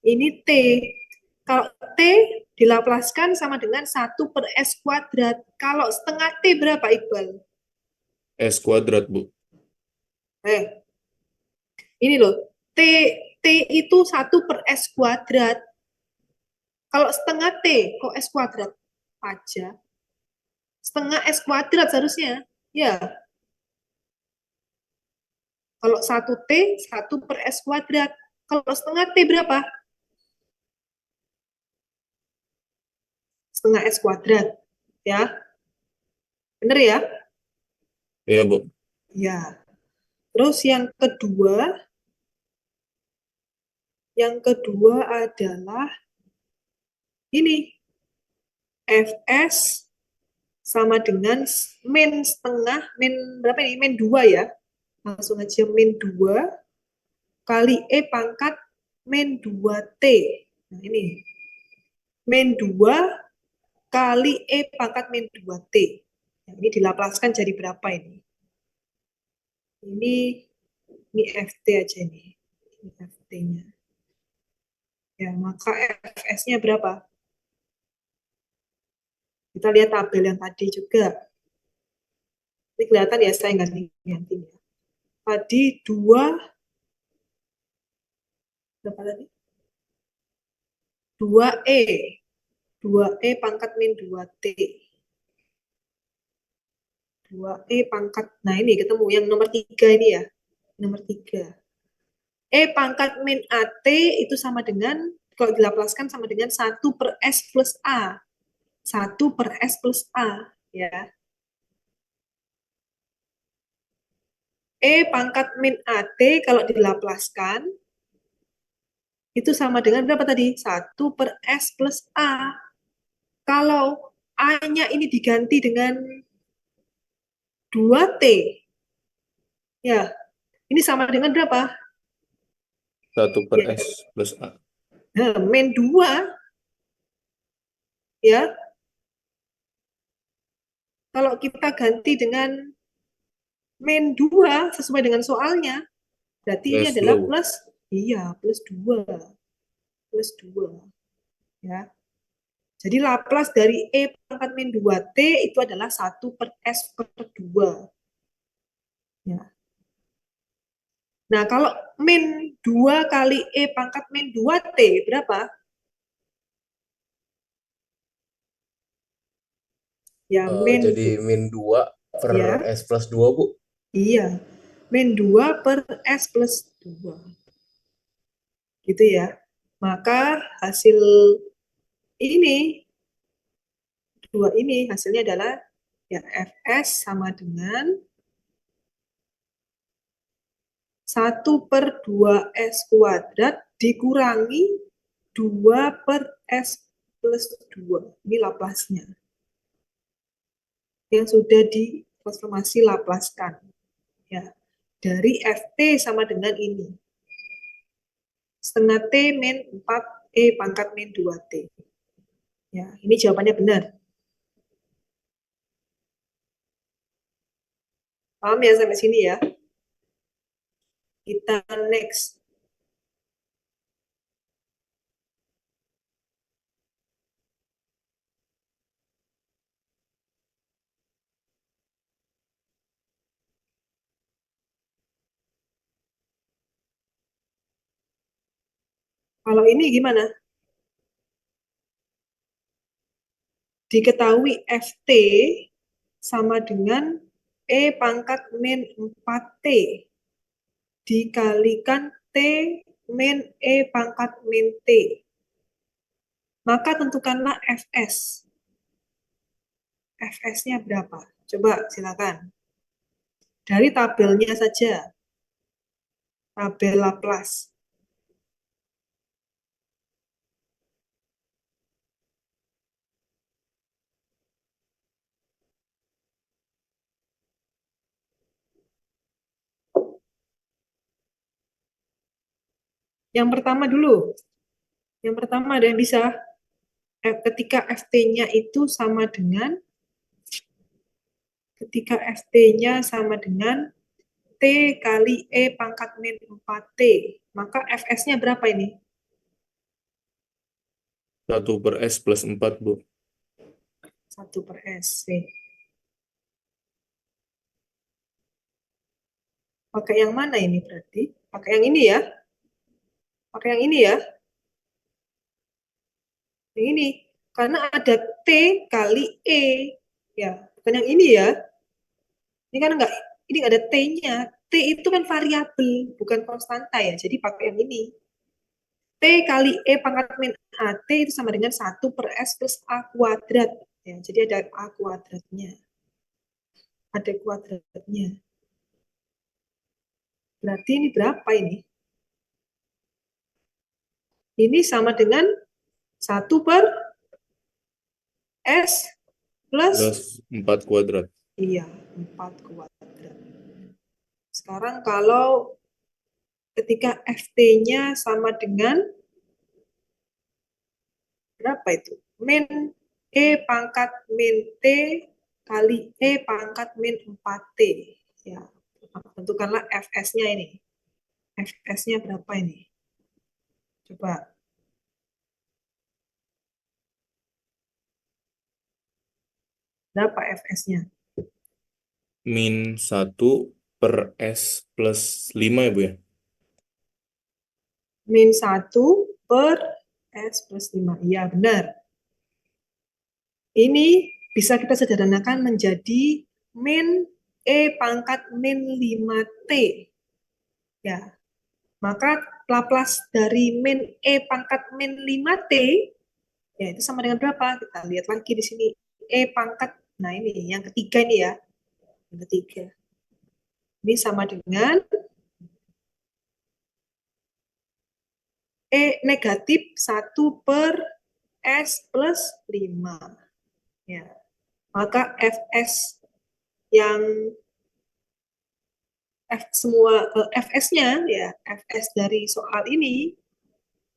Ini T. Kalau T dilaplaskan sama dengan 1 per S kuadrat. Kalau setengah T berapa, Iqbal? S kuadrat, Bu. Ini loh. T itu 1 per S kuadrat. Kalau setengah T, kok S kuadrat aja? Setengah S kuadrat seharusnya. Ya. Kalau 1T, 1 per S kuadrat. Kalau setengah T berapa? Setengah S kuadrat. Ya. Benar ya? Iya, Bu. Ya. Terus yang kedua adalah ini. Fs sama dengan min setengah, min berapa ini? Min 2 ya. Langsung aja min 2 kali E pangkat min 2T. Nah ini. Min 2 kali E pangkat min 2T. Nah, ini dilaplaskan jadi berapa ini? Ini FT aja nih. Ini FT-nya. Ya, maka Fs-nya berapa? Kita lihat tabel yang tadi juga. Ini kelihatan ya, saya ganti-ganti ya. Tadi 2, berapa tadi? 2E. 2E pangkat min 2T. 2E pangkat, nah ini ketemu yang nomor 3 ini ya. Nomor 3. E pangkat min AT itu sama dengan, kalau dilaplaskan sama dengan 1 per S plus A. 1 per S plus A. Ya. E pangkat min AT kalau dilaplaskan, itu sama dengan berapa tadi? 1 per S plus A. Kalau A-nya ini diganti dengan 2T, ya, ini sama dengan berapa? 1 per Ya, S plus A. nah, min 2, ya. Kalau kita ganti dengan min 2 sesuai dengan soalnya, berarti ini Plus adalah 2, Bu. plus, iya, plus 2. Plus 2, ya. Jadi Laplace dari E pangkat min 2T itu adalah 1 per S per 2. Ya. Nah, kalau min 2 kali E pangkat min 2T berapa? Ya, min Jadi min 2 per ya, S plus 2, Bu. iya. Min 2 per S plus 2. Gitu ya. Maka hasil ini, 2 ini hasilnya adalah ya Fs sama dengan 1 per 2 S kuadrat dikurangi 2 per S plus 2. Ini Laplace-nya. Yang sudah ditransformasi Laplace-kan. Ya. Dari Ft sama dengan ini. Setengah T min 4 E pangkat min 2T. Ya, ini jawabannya benar. Paham ya sampai sini ya? Kita next. Kalau ini gimana? Diketahui Ft sama dengan E pangkat min 4T dikalikan T min E pangkat min T. Maka tentukanlah Fs. Fs-nya berapa? Coba silakan. Dari tabelnya saja. Tabel Laplace. Yang pertama dulu. Yang pertama ada yang bisa ketika ft-nya itu sama dengan T kali E pangkat min 4T. Maka Fs-nya berapa ini? 1/S+4, Bu. 1/S. Pakai yang mana ini berarti? Pakai yang ini ya? Pakai yang ini ya? Yang ini. Karena ada T kali E. Ya, bukan yang ini ya. Ini kan ini nggak ada T-nya. T itu kan variabel, bukan konstanta ya. Jadi pakai yang ini. T kali E pangkat min A. T itu sama dengan 1/S plus A kuadrat. Ya, jadi ada A kuadratnya. Ada kuadratnya. Berarti ini berapa ini? Ini sama dengan 1/S plus, Plus 4 kuadrat. iya, 4 kuadrat. Sekarang kalau ketika ft-nya sama dengan berapa itu? Min E pangkat min T kali E pangkat min 4T. Ya, tentukanlah Fs-nya ini. Fs-nya berapa ini? Coba. Berapa Fs-nya? Min 1/S+5 ya, Bu ya? Min 1/S+5. Iya, benar. Ini bisa kita sederhanakan menjadi min E pangkat min 5T. Ya, maka Laplace dari min E pangkat min 5T, ya itu sama dengan berapa? Kita lihat lagi di sini. E pangkat, nah ini yang ketiga ini ya. Yang ketiga. Ini sama dengan E negatif 1/S+5. Ya. Maka Fs yang Fs-nya ya, Fs dari soal ini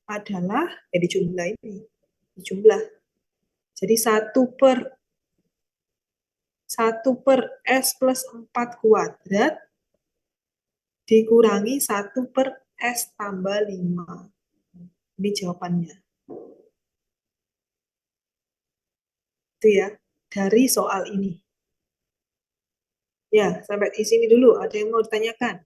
adalah ya dijumlah ini, dijumlah. Jadi 1/S+4 kuadrat dikurangi 1/S tambah 5. Ini jawabannya. Itu ya, dari soal ini. Ya, sampai di sini dulu. Ada yang mau ditanyakan?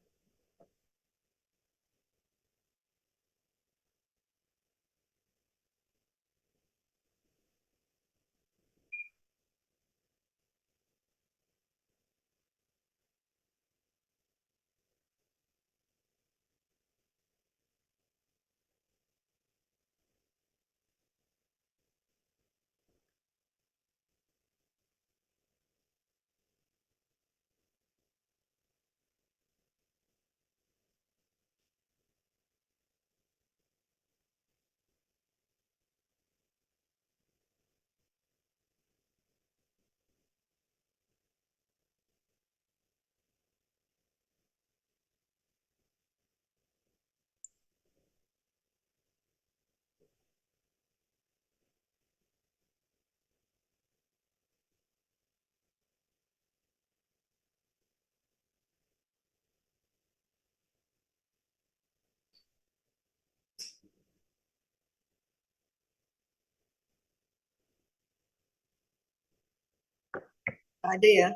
Ada ya.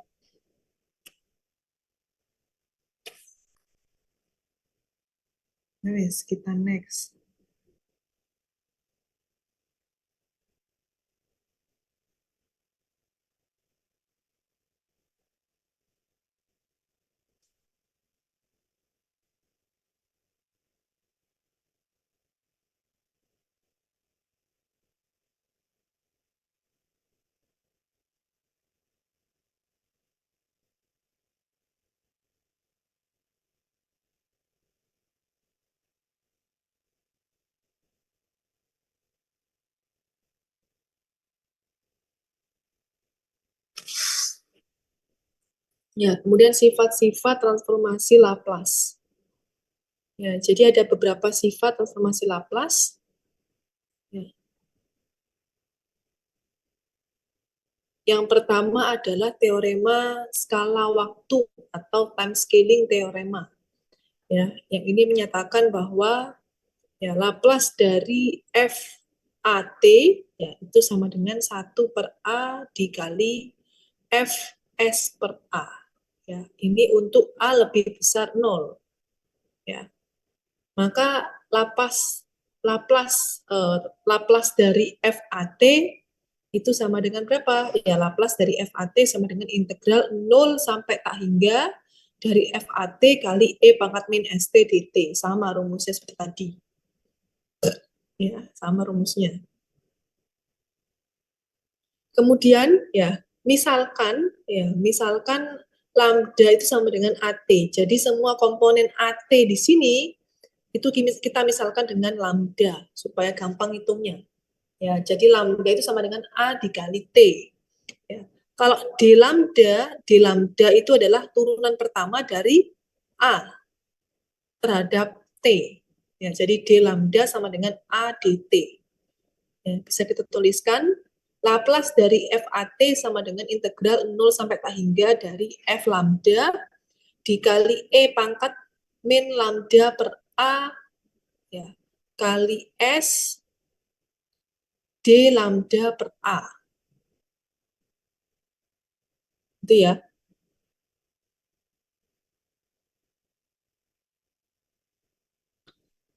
Nah, kita next. Ya, kemudian sifat-sifat transformasi Laplace. Ya, jadi ada beberapa sifat transformasi Laplace. Ya. Yang pertama adalah teorema skala waktu atau time scaling teorema. Ya, yang ini menyatakan bahwa ya Laplace dari FAT ya itu sama dengan 1 per A dikali Fs per A. Ya, ini untuk A lebih besar 0. Ya. Maka Laplace dari FAT itu sama dengan berapa? Ya, Laplace dari FAT sama dengan integral 0 sampai tak hingga dari FAT kali E pangkat min ST dt. Sama rumusnya seperti tadi. Ya, sama rumusnya. Kemudian ya, misalkan lambda itu sama dengan AT. Jadi semua komponen AT di sini itu kita misalkan dengan lambda supaya gampang hitungnya. Ya, jadi lambda itu sama dengan A dikali T. Ya. Kalau d lambda itu adalah turunan pertama dari A terhadap T. Ya, jadi d lambda sama dengan A dt. Ya, bisa kita tuliskan Laplace dari FAT sama dengan integral 0 sampai tak hingga dari F lambda dikali E pangkat min lambda per A ya, kali S D lambda per A. Itu ya.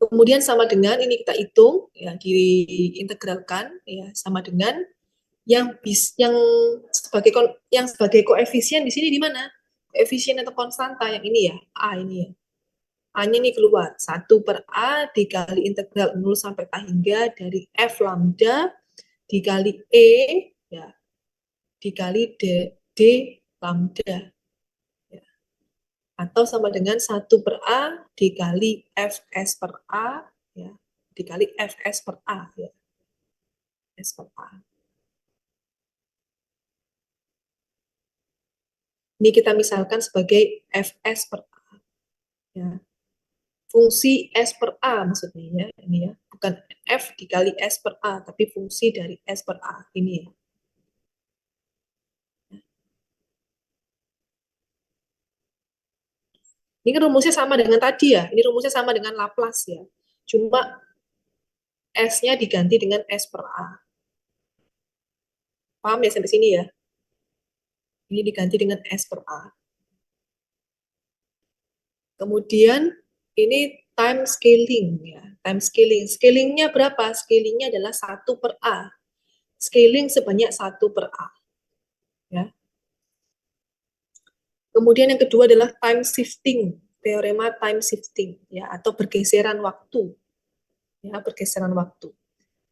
Kemudian sama dengan ini kita hitung ya diintegralkan ya sama dengan yang sebagai koefisien di sini di mana? Koefisien atau konstanta yang ini ya, A ini ya. A-nya ini keluar 1 per A dikali integral 0 sampai tak hingga dari F lambda dikali E ya dikali D lambda ya. Atau sama dengan 1 per A dikali Fs per A ya dikali Fs per A ya. S per A. Ini kita misalkan sebagai Fs per A. Ya. Fungsi S per A maksudnya ya, ini ya. Bukan F dikali S per A, tapi fungsi dari S per A. Ini ya. Ini kan rumusnya sama dengan tadi ya. Ini rumusnya sama dengan Laplace ya. Cuma S-nya diganti dengan S per A. Paham ya sampai sini ya? Ini diganti dengan S per A. Kemudian ini time scaling ya. Time scaling. Scalingnya berapa? Scalingnya adalah 1 per A. Scaling sebanyak 1 per A. Ya. Kemudian yang kedua adalah time shifting, teorema time shifting ya atau pergeseran waktu. Ya, pergeseran waktu.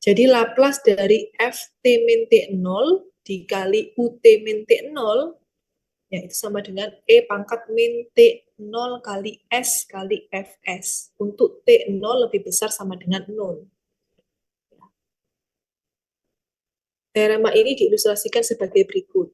Jadi Laplace dari Ft min T0 dikali Ut min T0 ya itu sama dengan E pangkat min T0 kali S kali Fs. Untuk T0 lebih besar sama dengan 0. Teorema ini diilustrasikan sebagai berikut.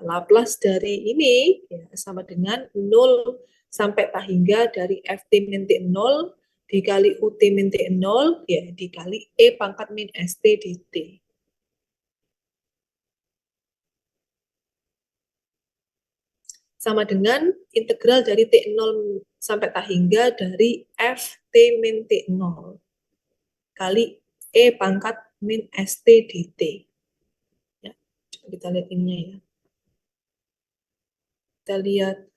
Laplace dari ini ya, sama dengan 0 sampai tak hingga dari Ft min T0 dikali Ut min T0 ya dikali E pangkat min St dt. Sama dengan integral dari T0 sampai tak hingga dari Ft min T0 kali E pangkat min St dt. Ya, coba kita lihat ininya ya. Kita lihat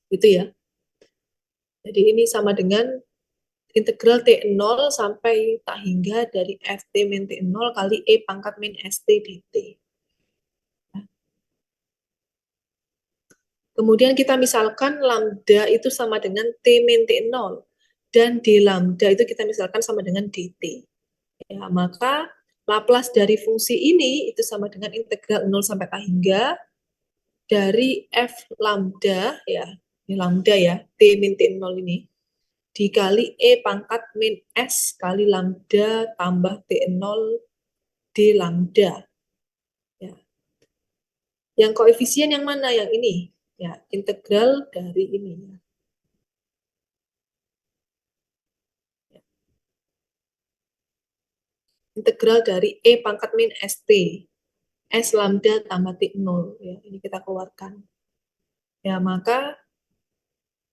gitu ya. Jadi ini sama dengan integral T0 sampai tak hingga dari Ft min T0 kali E pangkat min St dt. Kemudian kita misalkan lambda itu sama dengan T min T0 dan D lambda itu kita misalkan sama dengan dt. Ya, maka Laplace dari fungsi ini itu sama dengan integral 0 sampai tak hingga dari F lambda ya, ini lambda ya, T min T0 ini dikali E pangkat min S kali lambda tambah T0 D lambda. Ya. Yang koefisien yang mana? Yang ini. Ya, integral dari ini. Ya. Integral dari E pangkat min ST. S lambda tambah T0. Ya, ini kita keluarkan. Ya, maka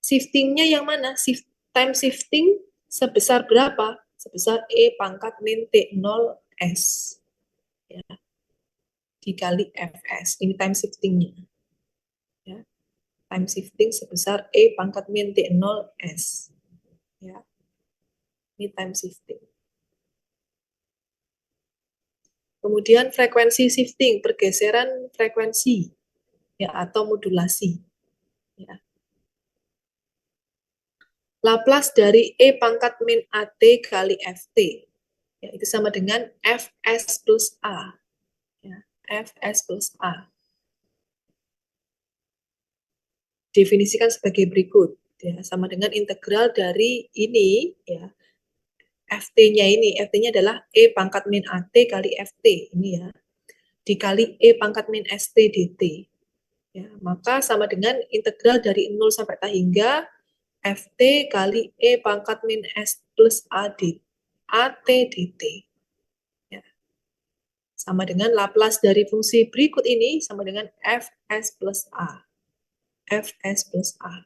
shiftingnya yang mana? Time shifting sebesar berapa? Sebesar E pangkat min T0 S. Ya, dikali Fs. Ini time shiftingnya. Ya. Time shifting sebesar E pangkat min T0 S. Ya. Ini time shifting. Kemudian frekuensi shifting, pergeseran frekuensi ya atau modulasi. Ya. Laplace dari E pangkat min AT kali FT. Ya, itu sama dengan Fs plus A. Ya, Fs plus A. Definisikan sebagai berikut. Ya, sama dengan integral dari ini, ya, Ft-nya ini. Ft-nya adalah E pangkat min AT kali Ft. Ini ya. Dikali E pangkat min ST dt. Ya, maka sama dengan integral dari 0 sampai tak hingga Ft kali E pangkat min S plus AT dt. Ya. Sama dengan Laplace dari fungsi berikut ini sama dengan Fs plus A. Fs plus A.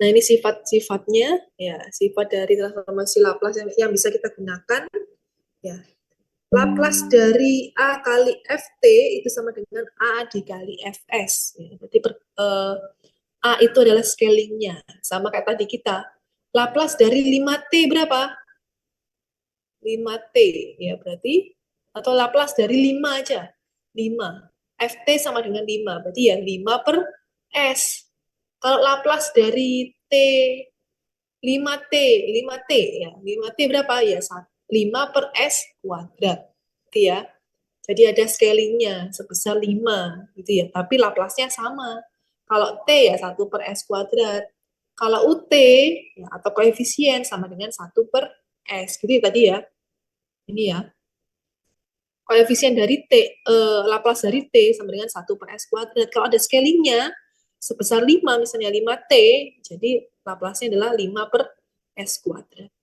Nah, ini sifat-sifatnya, ya, sifat dari transformasi Laplace yang bisa kita gunakan. Ya. Laplace dari A kali Ft itu sama dengan A dikali Fs. Ya, berarti A itu adalah scalingnya. Sama kayak tadi kita. Laplace dari 5T berapa? 5T. Ya, berarti, atau Laplace dari 5 aja. 5. Ft sama dengan 5. Berarti ya 5 per S. Kalau Laplace dari T 5T, 5T ya. 5T berapa ya? 5 per S kuadrat. Gitu ya. Jadi ada scalingnya sebesar 5 gitu ya. Tapi Laplace-nya sama. Kalau T ya 1 per S kuadrat. Kalau UT ya, atau koefisien sama dengan 1 per S. Gitu ya, tadi ya. Ini ya. Koefisien dari T, Laplace dari T sama dengan 1 per S kuadrat. Kalau ada scalingnya sebesar 5, misalnya 5T, jadi Laplace-nya adalah 5 per S kuadrat.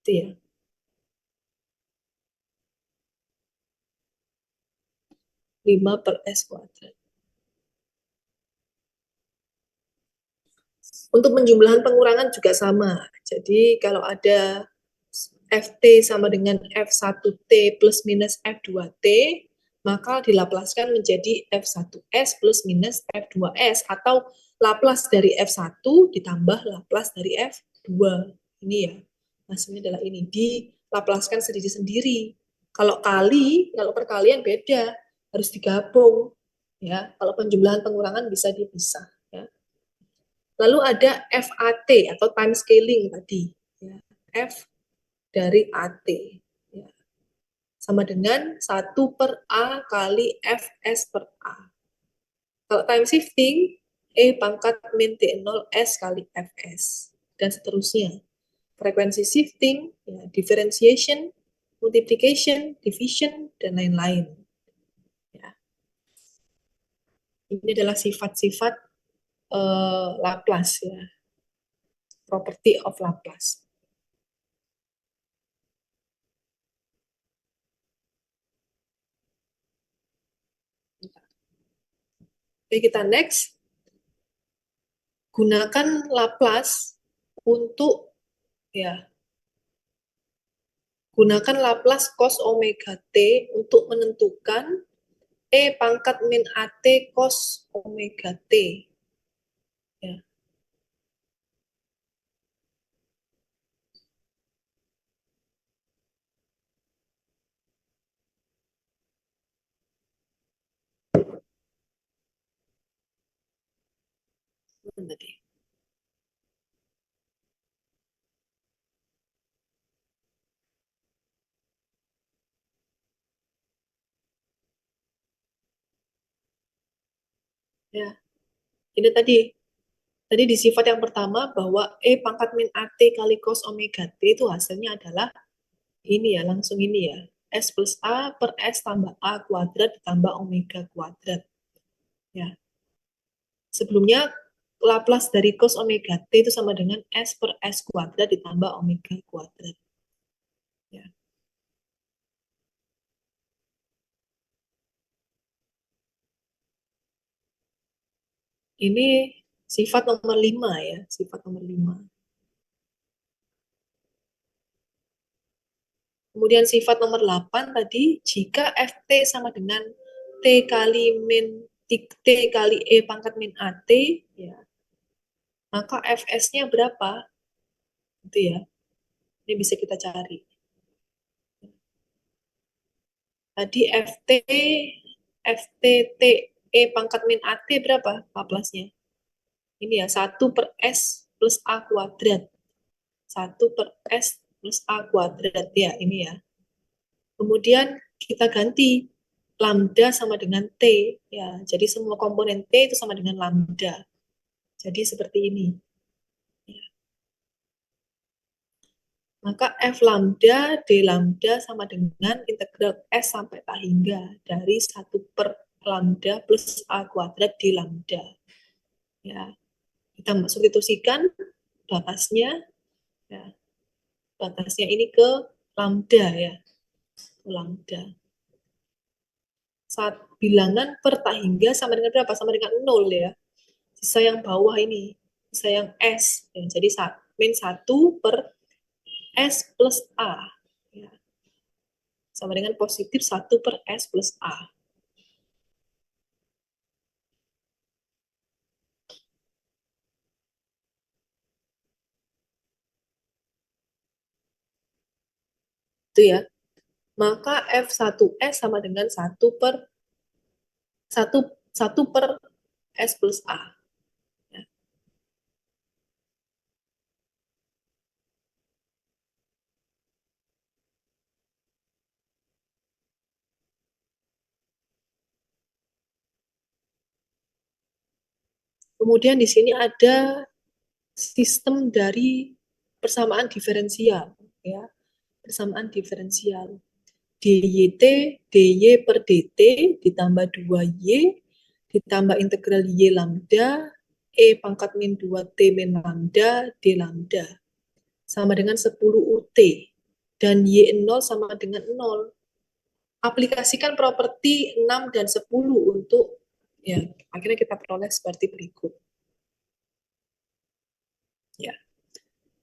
Itu ya. 5 per S kuadrat. Untuk penjumlahan pengurangan juga sama. Jadi kalau ada Ft sama dengan F1T plus minus F2T, maka dilaplaskan menjadi F1S plus minus F2S, atau Laplace dari F1 ditambah Laplace dari F2. Ini ya, hasilnya adalah ini. Dilaplaskan sendiri-sendiri. Kalau perkalian beda, harus digabung. Ya, kalau penjumlahan pengurangan bisa dipisah. Ya. Lalu ada FAT atau time scaling tadi. Ya. F dari AT. Ya. Sama dengan 1 per A kali Fs per A. Kalau time shifting, E pangkat min T0 S kali Fs. Dan seterusnya. Frekuensi shifting, ya, differentiation, multiplication, division, dan lain-lain. Ya. Ini adalah sifat-sifat Laplace, ya. Property of Laplace. Oke, kita next. Gunakan Laplace untuk, ya, gunakan Laplace cos omega T untuk menentukan E pangkat min AT cos omega T. Ya. Tadi. Ya, ini tadi di sifat yang pertama bahwa E pangkat min AT kali cos omega T itu hasilnya adalah ini ya, langsung ini ya. S plus A per S tambah A kuadrat ditambah omega kuadrat. Ya. Sebelumnya Laplace dari cos omega T itu sama dengan S per S kuadrat ditambah omega kuadrat. Ya. Ini sifat nomor 5 ya, sifat nomor 5. Kemudian sifat nomor 8 tadi, jika Ft sama dengan T kali E pangkat min AT, ya, maka Fs-nya berapa? Itu ya. Ini bisa kita cari. Tadi FT E pangkat min AT berapa Laplace-nya? Ini ya, 1 per S plus A kuadrat. 1 per S plus A kuadrat. Ya, ini ya. Kemudian kita ganti lambda sama dengan T. Ya, jadi semua komponen T itu sama dengan lambda. Jadi seperti ini. Ya. Maka F lambda D lambda sama dengan integral S sampai tak hingga dari 1 per lambda plus A kuadrat D lambda. Ya, kita substitusikan batasnya, ya, batasnya ini ke lambda ya, ke lambda. Saat bilangan per tak hingga sama dengan berapa? Sama dengan 0 ya. Sisa yang bawah ini, sisa yang S. Ya, jadi min 1 per S plus A. Ya. Sama dengan positif 1 per S plus A. Itu ya. Maka F1S sama dengan 1 per S plus A. Ya. Kemudian di sini ada sistem dari persamaan diferensial, ya, persamaan diferensial. DYT, DY per DT ditambah 2Y ditambah integral Y lambda E pangkat min 2T min lambda D lambda sama dengan 10 UT dan Y0 sama dengan 0. Aplikasikan properti 6 dan 10 untuk, ya, akhirnya kita peroleh seperti berikut. Ya.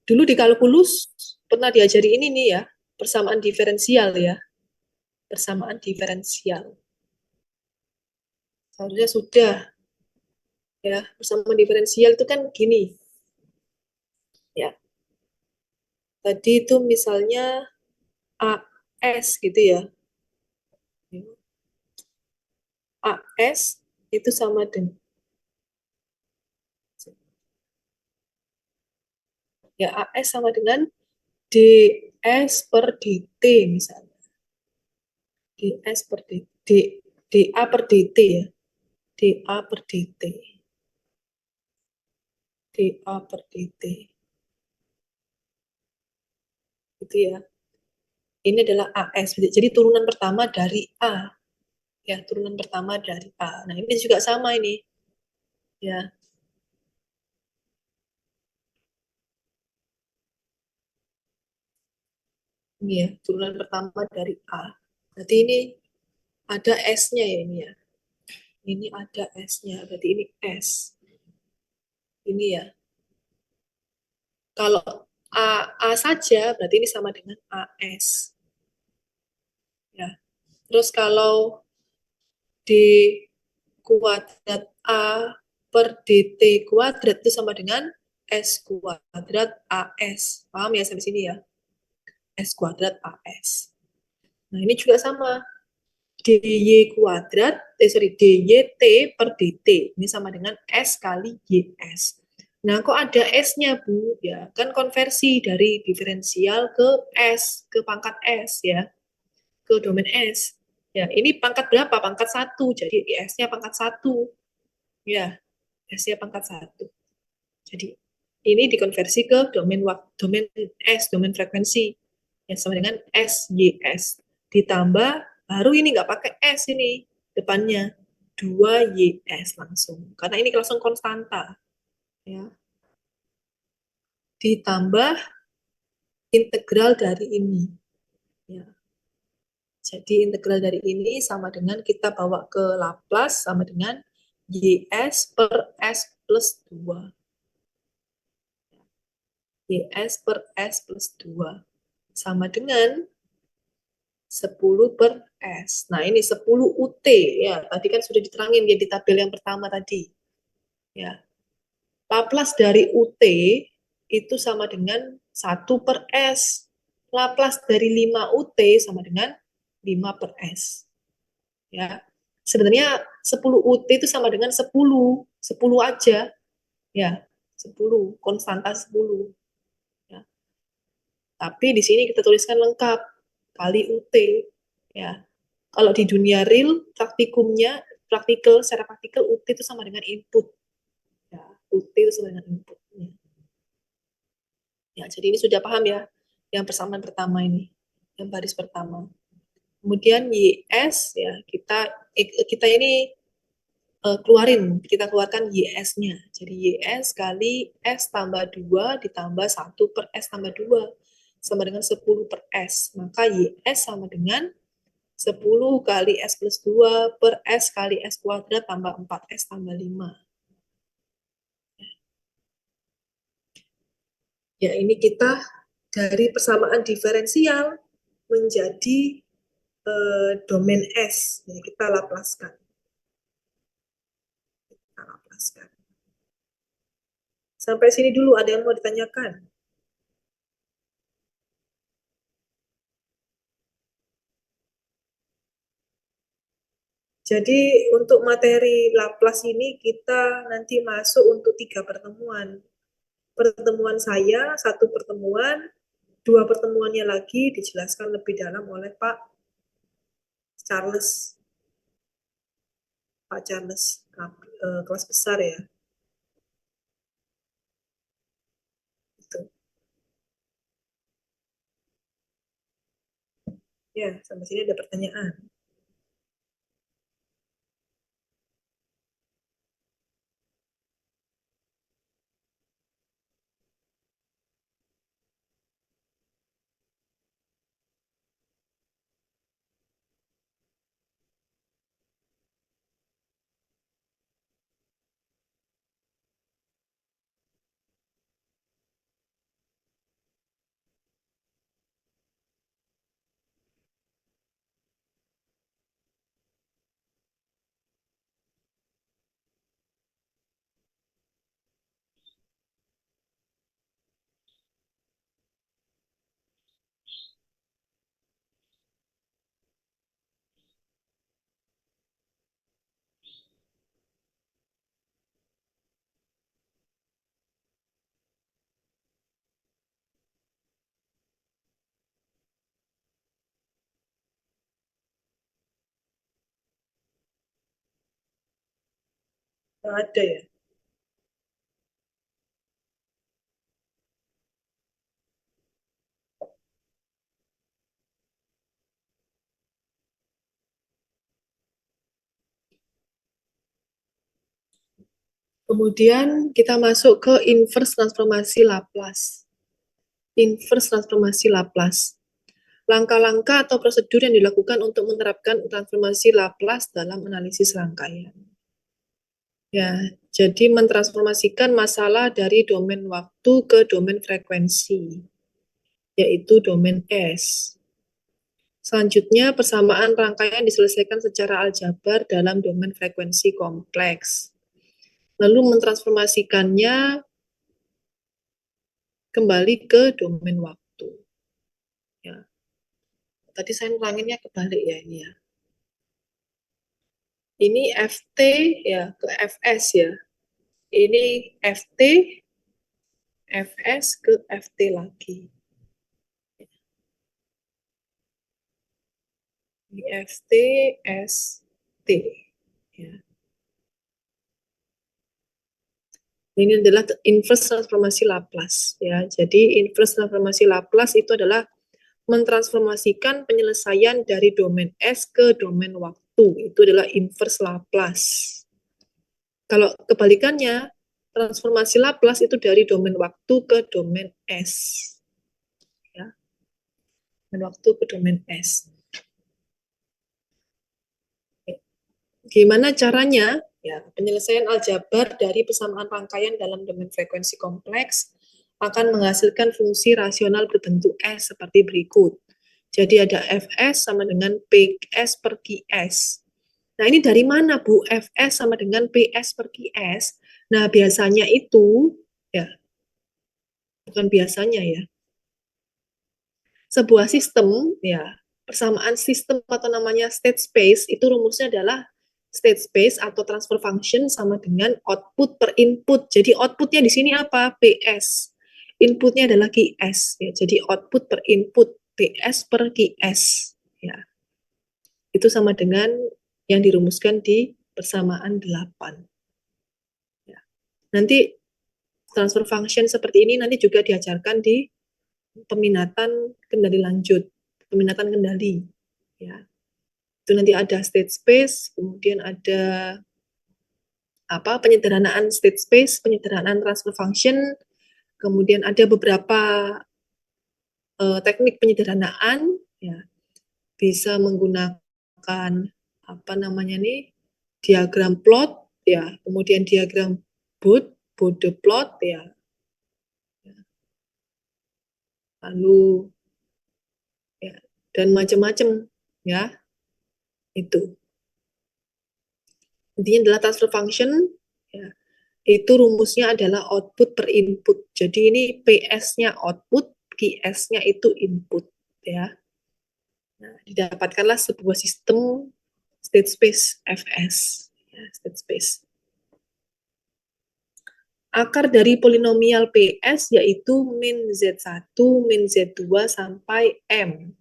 Dulu di kalkulus pernah diajari ini nih ya, persamaan diferensial ya. Persamaan diferensial. Seharusnya sudah ya, persamaan diferensial itu kan gini. Ya. Tadi itu misalnya AS gitu ya. AS itu sama dengan, ya, AS sama dengan DS per DT misalnya. DS per DT, DA per DT ya. DA per DT. DA per DT. Gitu ya. Ini adalah AS. Jadi turunan pertama dari A. Ya, turunan pertama dari A. Nah, ini juga sama ini. Ya. Ini ya, turunan pertama dari A. Berarti ini ada S-nya ya ini ya. Ini ada S-nya, berarti ini S. Ini ya. Kalau A saja, berarti ini sama dengan AS. Ya. Terus kalau D kuadrat A per DT kuadrat itu sama dengan S kuadrat AS. Paham ya sampai sini ya? S kuadrat AS. Nah, ini juga sama. DY kuadrat, DYT per DT. Ini sama dengan S kali YS. Nah, kok ada S-nya, Bu? Ya, kan konversi dari diferensial ke S, ke pangkat S ya, ke domain S. Ya, ini pangkat berapa? Pangkat 1. Jadi S-nya pangkat 1. Ya, S-nya pangkat 1. Jadi ini dikonversi ke domain S, domain frekuensi yang sama dengan SYS. Ditambah baru ini nggak pakai S ini depannya 2YS langsung. Karena ini langsung konstanta. Ya. Ditambah integral dari ini. Ya. Jadi integral dari ini sama dengan kita bawa ke Laplace sama dengan YS per S plus 2. YS per S plus 2. Sama dengan 10 per S. Nah, ini 10 UT ya. Tadi kan sudah diterangin ya di tabel yang pertama tadi. Ya. Laplace dari UT itu sama dengan 1 per S. Laplace dari 5 UT sama dengan 5 per S. Ya. Sebenarnya 10 UT itu sama dengan 10. 10 aja. Ya. 10. Konstanta 10. Ya. Tapi di sini kita tuliskan lengkap. Kali UT. Ya. Kalau di dunia real, secara praktikal UT itu sama dengan input. Ya, UT itu sama dengan input. Ya, jadi ini sudah paham ya, yang persamaan pertama ini, yang baris pertama. Kemudian YS ya kita ini keluarkan YS-nya. Jadi YS kali S tambah 2 ditambah 1 per S tambah 2 sama dengan 10 per S. Maka YS sama dengan 10 kali S plus 2 per S kali S kuadrat tambah 4S tambah 5. Ya, ini kita dari persamaan diferensial menjadi domain S. Ya, kita laplaskan. Sampai sini dulu, ada yang mau ditanyakan? Jadi untuk materi Laplace ini kita nanti masuk untuk 3 pertemuan. Pertemuan saya, 1 pertemuan, 2 pertemuannya lagi dijelaskan lebih dalam oleh Pak Charles. Pak Charles, kelas besar ya. Gitu. Ya, sampai sini ada pertanyaan. Ada ya. Kemudian kita masuk ke inverse transformasi Laplace. Inverse transformasi Laplace. Langkah-langkah atau prosedur yang dilakukan untuk menerapkan transformasi Laplace dalam analisis rangkaian. Ya, jadi mentransformasikan masalah dari domain waktu ke domain frekuensi, yaitu domain S. Selanjutnya, persamaan rangkaian diselesaikan secara aljabar dalam domain frekuensi kompleks. Lalu mentransformasikannya kembali ke domain waktu. Ya. Tadi saya ngulanginnya kebalik ya ini ya. Ini FT ya ke FS ya. Ini FT, FS ke FT lagi. Ini FT, ST. Ya. Ini adalah inverse transformasi Laplace ya. Jadi inverse transformasi Laplace itu adalah mentransformasikan penyelesaian dari domain S ke domain waktu. Itu adalah inverse Laplace. Kalau kebalikannya, transformasi Laplace itu dari domain waktu ke domain S. Ya. Domain waktu ke domain S. Gimana caranya? Ya, penyelesaian aljabar dari persamaan rangkaian dalam domain frekuensi kompleks akan menghasilkan fungsi rasional berbentuk S seperti berikut. Jadi ada Fs sama dengan Ps per Qs. Nah, ini dari mana, Bu? Fs sama dengan Ps per Qs. Nah, biasanya itu, ya, bukan biasanya ya, sebuah sistem, ya, persamaan sistem atau namanya state space, itu rumusnya adalah state space atau transfer function sama dengan output per input. Jadi outputnya di sini apa? Ps. Inputnya adalah Qs. Ya. Jadi output per input Ps per Qs. Ya. Itu sama dengan yang dirumuskan di persamaan 8. Ya. Nanti transfer function seperti ini nanti juga diajarkan di peminatan kendali lanjut, peminatan kendali. Ya. Itu nanti ada state space, kemudian ada penyederhanaan state space, penyederhanaan transfer function, kemudian ada beberapa teknik penyederhanaan, ya, bisa menggunakan diagram plot, ya, kemudian diagram Bode plot, ya, lalu ya, dan macam-macam, ya, itu. Intinya adalah transfer function, ya, itu rumusnya adalah output per input. Jadi ini PS-nya output, QS-nya itu input, ya. Nah, didapatkanlah sebuah sistem state space Fs, ya, state space. Akar dari polinomial PS yaitu min Z1, min Z2 sampai M.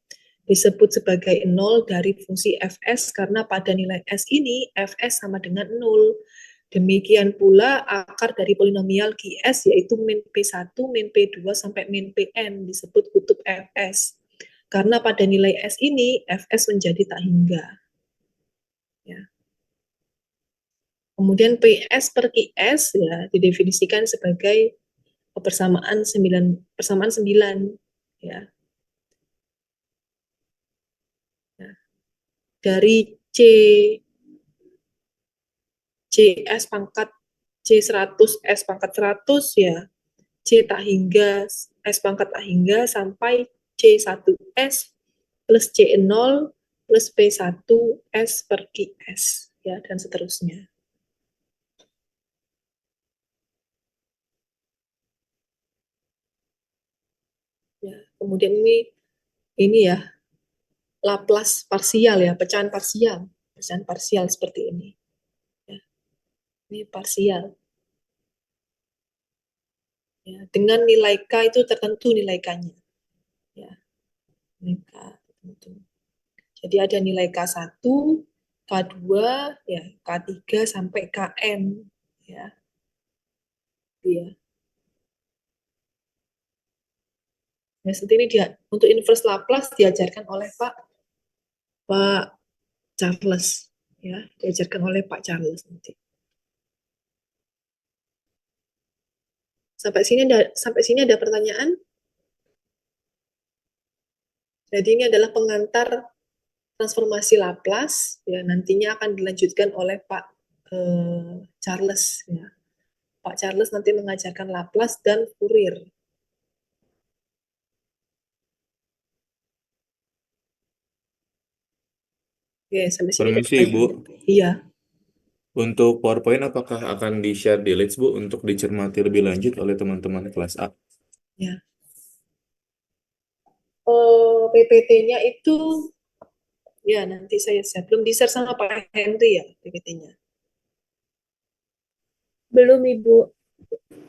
Disebut sebagai 0 dari fungsi Fs karena pada nilai S ini Fs sama dengan 0. Demikian pula akar dari polinomial Qs yaitu min P1, min P2 sampai min Pn disebut kutub Fs. Karena pada nilai S ini Fs menjadi tak hingga. Ya. Kemudian PS per QS ya didefinisikan sebagai persamaan 9 ya. Nah, dari CS pangkat C100 S pangkat 100 ya C tak hingga S pangkat tak hingga sampai C1S plus C0 plus P1 S per QS ya dan seterusnya. Ya, kemudian ini ya Laplace parsial ya, pecahan parsial seperti ini. Ya, ini parsial. Ya, dengan nilai K itu tertentu nilai K-nya. Ya, nilai K tertentu. Jadi ada nilai K1, K2, ya, K3 sampai Kn. Ya, iya. Nah, seperti ini dia untuk inverse Laplace diajarkan oleh Pak Charles, ya, diajarkan oleh Pak Charles nanti. Sampai sini ada pertanyaan? Jadi ini adalah pengantar transformasi Laplace, ya nantinya akan dilanjutkan oleh Pak Charles. Ya. Pak Charles nanti mengajarkan Laplace dan Fourier. Oke, sampai sini ada Permisi, pertanyaan. Bu. Iya. Untuk PowerPoint apakah akan di-share di Leads, Bu, untuk dicermati lebih lanjut oleh teman-teman kelas A? Ya. PPT-nya itu ya nanti saya share. Belum di-share sama Pak Henry ya PPT-nya. Belum, Ibu.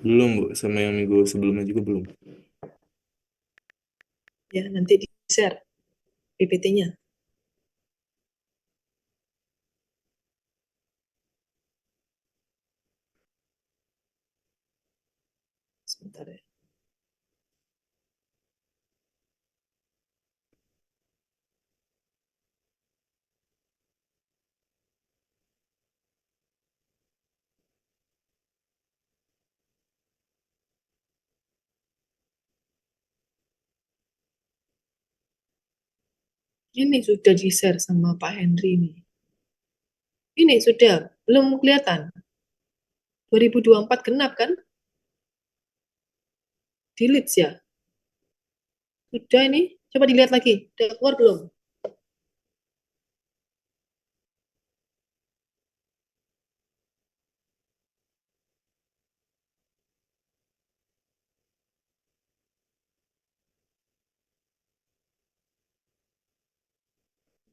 Belum, Bu. Sama yang minggu sebelumnya juga belum. Ya, nanti di-share PPT-nya. Ini sudah di-share sama Pak Henry nih. Ini sudah, belum kelihatan. 2024 genap kan? Delete ya? Sudah ini, coba dilihat lagi. Udah keluar belum?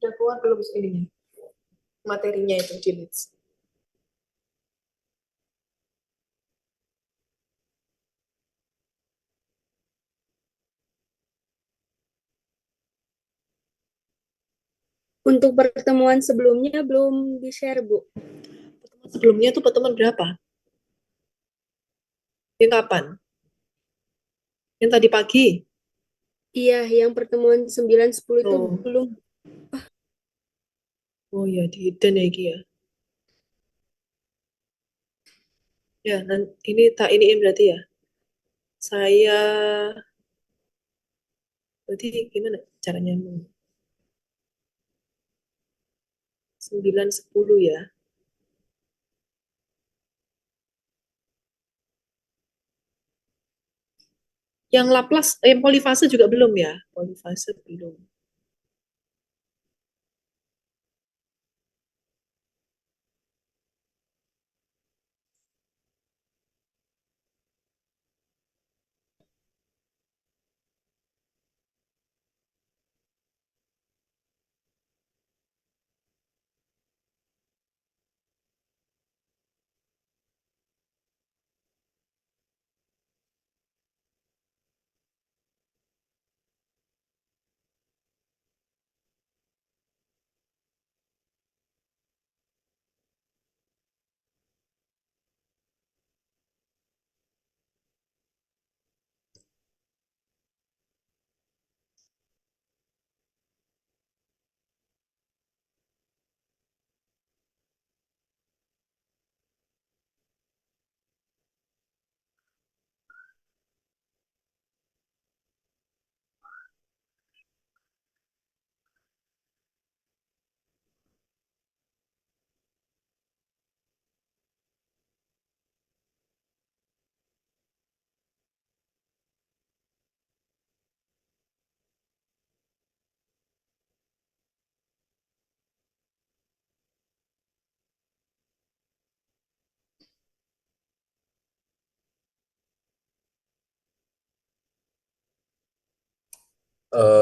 Udah keluar belum ininya? Materinya itu delete. Untuk pertemuan sebelumnya belum di-share, Bu. Pertemuan sebelumnya tuh pertemuan berapa? Yang kapan? Yang tadi pagi? Iya, yang pertemuan 9-10 itu Oh, belum. oh ya, di hidden ya Ki ya. Ya, ini tak iniin berarti ya. Saya berarti gimana caranya? 9-10 ya. Yang Laplace, polifase juga belum ya? Polifase belum.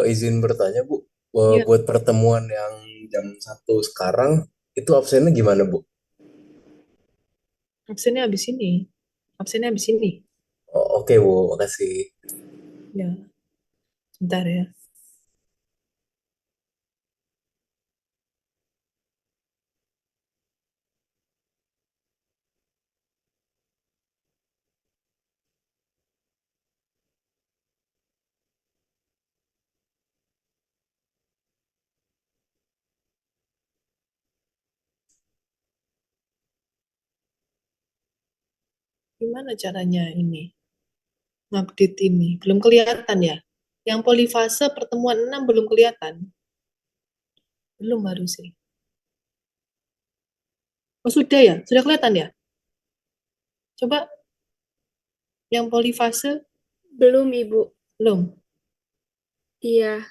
Izin bertanya Bu, Iya, buat pertemuan yang jam 1 sekarang itu absennya gimana Bu? absennya habis ini. Absennya habis ini. Oh, oke Bu, makasih. Ya, sebentar ya. Gimana caranya ini? Ngupdate ini. Belum kelihatan ya? Yang polifase pertemuan 6 belum kelihatan. Belum baru sih. Oh, sudah ya? Sudah kelihatan ya? Coba yang polifase Belum, Ibu. belum. Iya.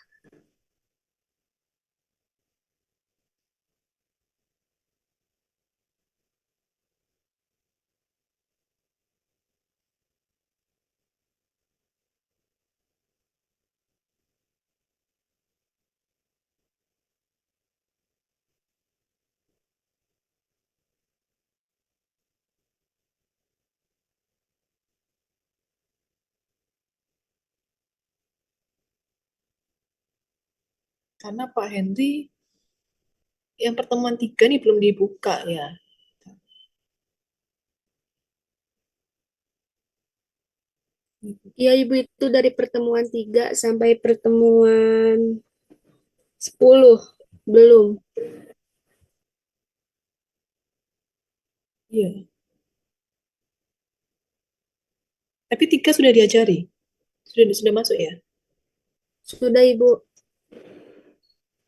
Karena Pak Henry yang pertemuan 3 nih belum dibuka ya. Iya, Ibu, itu dari pertemuan 3 sampai pertemuan 10. Belum. Iya. Tapi 3 sudah diajari. Sudah masuk ya? Sudah, Ibu.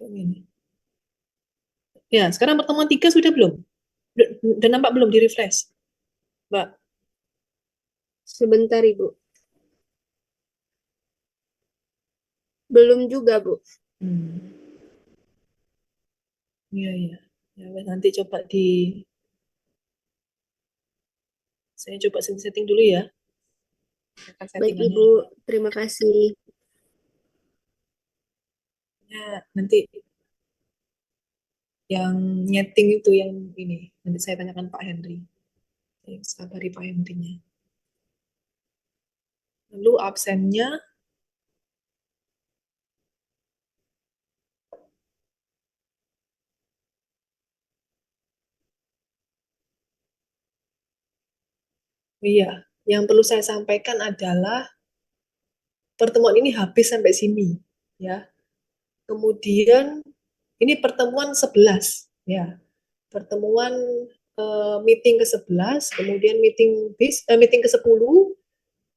Ini. Ya, sekarang pertemuan 3 sudah belum? Udah nampak belum di refresh, Mbak? Sebentar, Ibu. Belum juga, Bu. Iya, iya. Ya, nanti coba saya coba setting dulu ya. Akan Baik, settingannya. Ibu. Terima kasih. Ya, nanti yang nyeting itu yang ini. Nanti saya tanyakan Pak Henry. Saya kabari Pak Henry-nya. Lalu absennya iya, yang perlu saya sampaikan adalah pertemuan ini habis sampai sini, ya. Kemudian ini pertemuan 11, ya. Pertemuan meeting ke-11, kemudian meeting ke-10,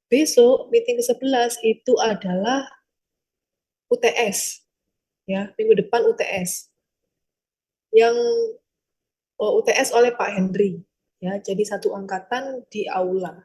besok meeting ke-11 itu adalah UTS, ya. Minggu depan UTS. Yang UTS oleh Pak Henry, ya. Jadi satu angkatan di aula.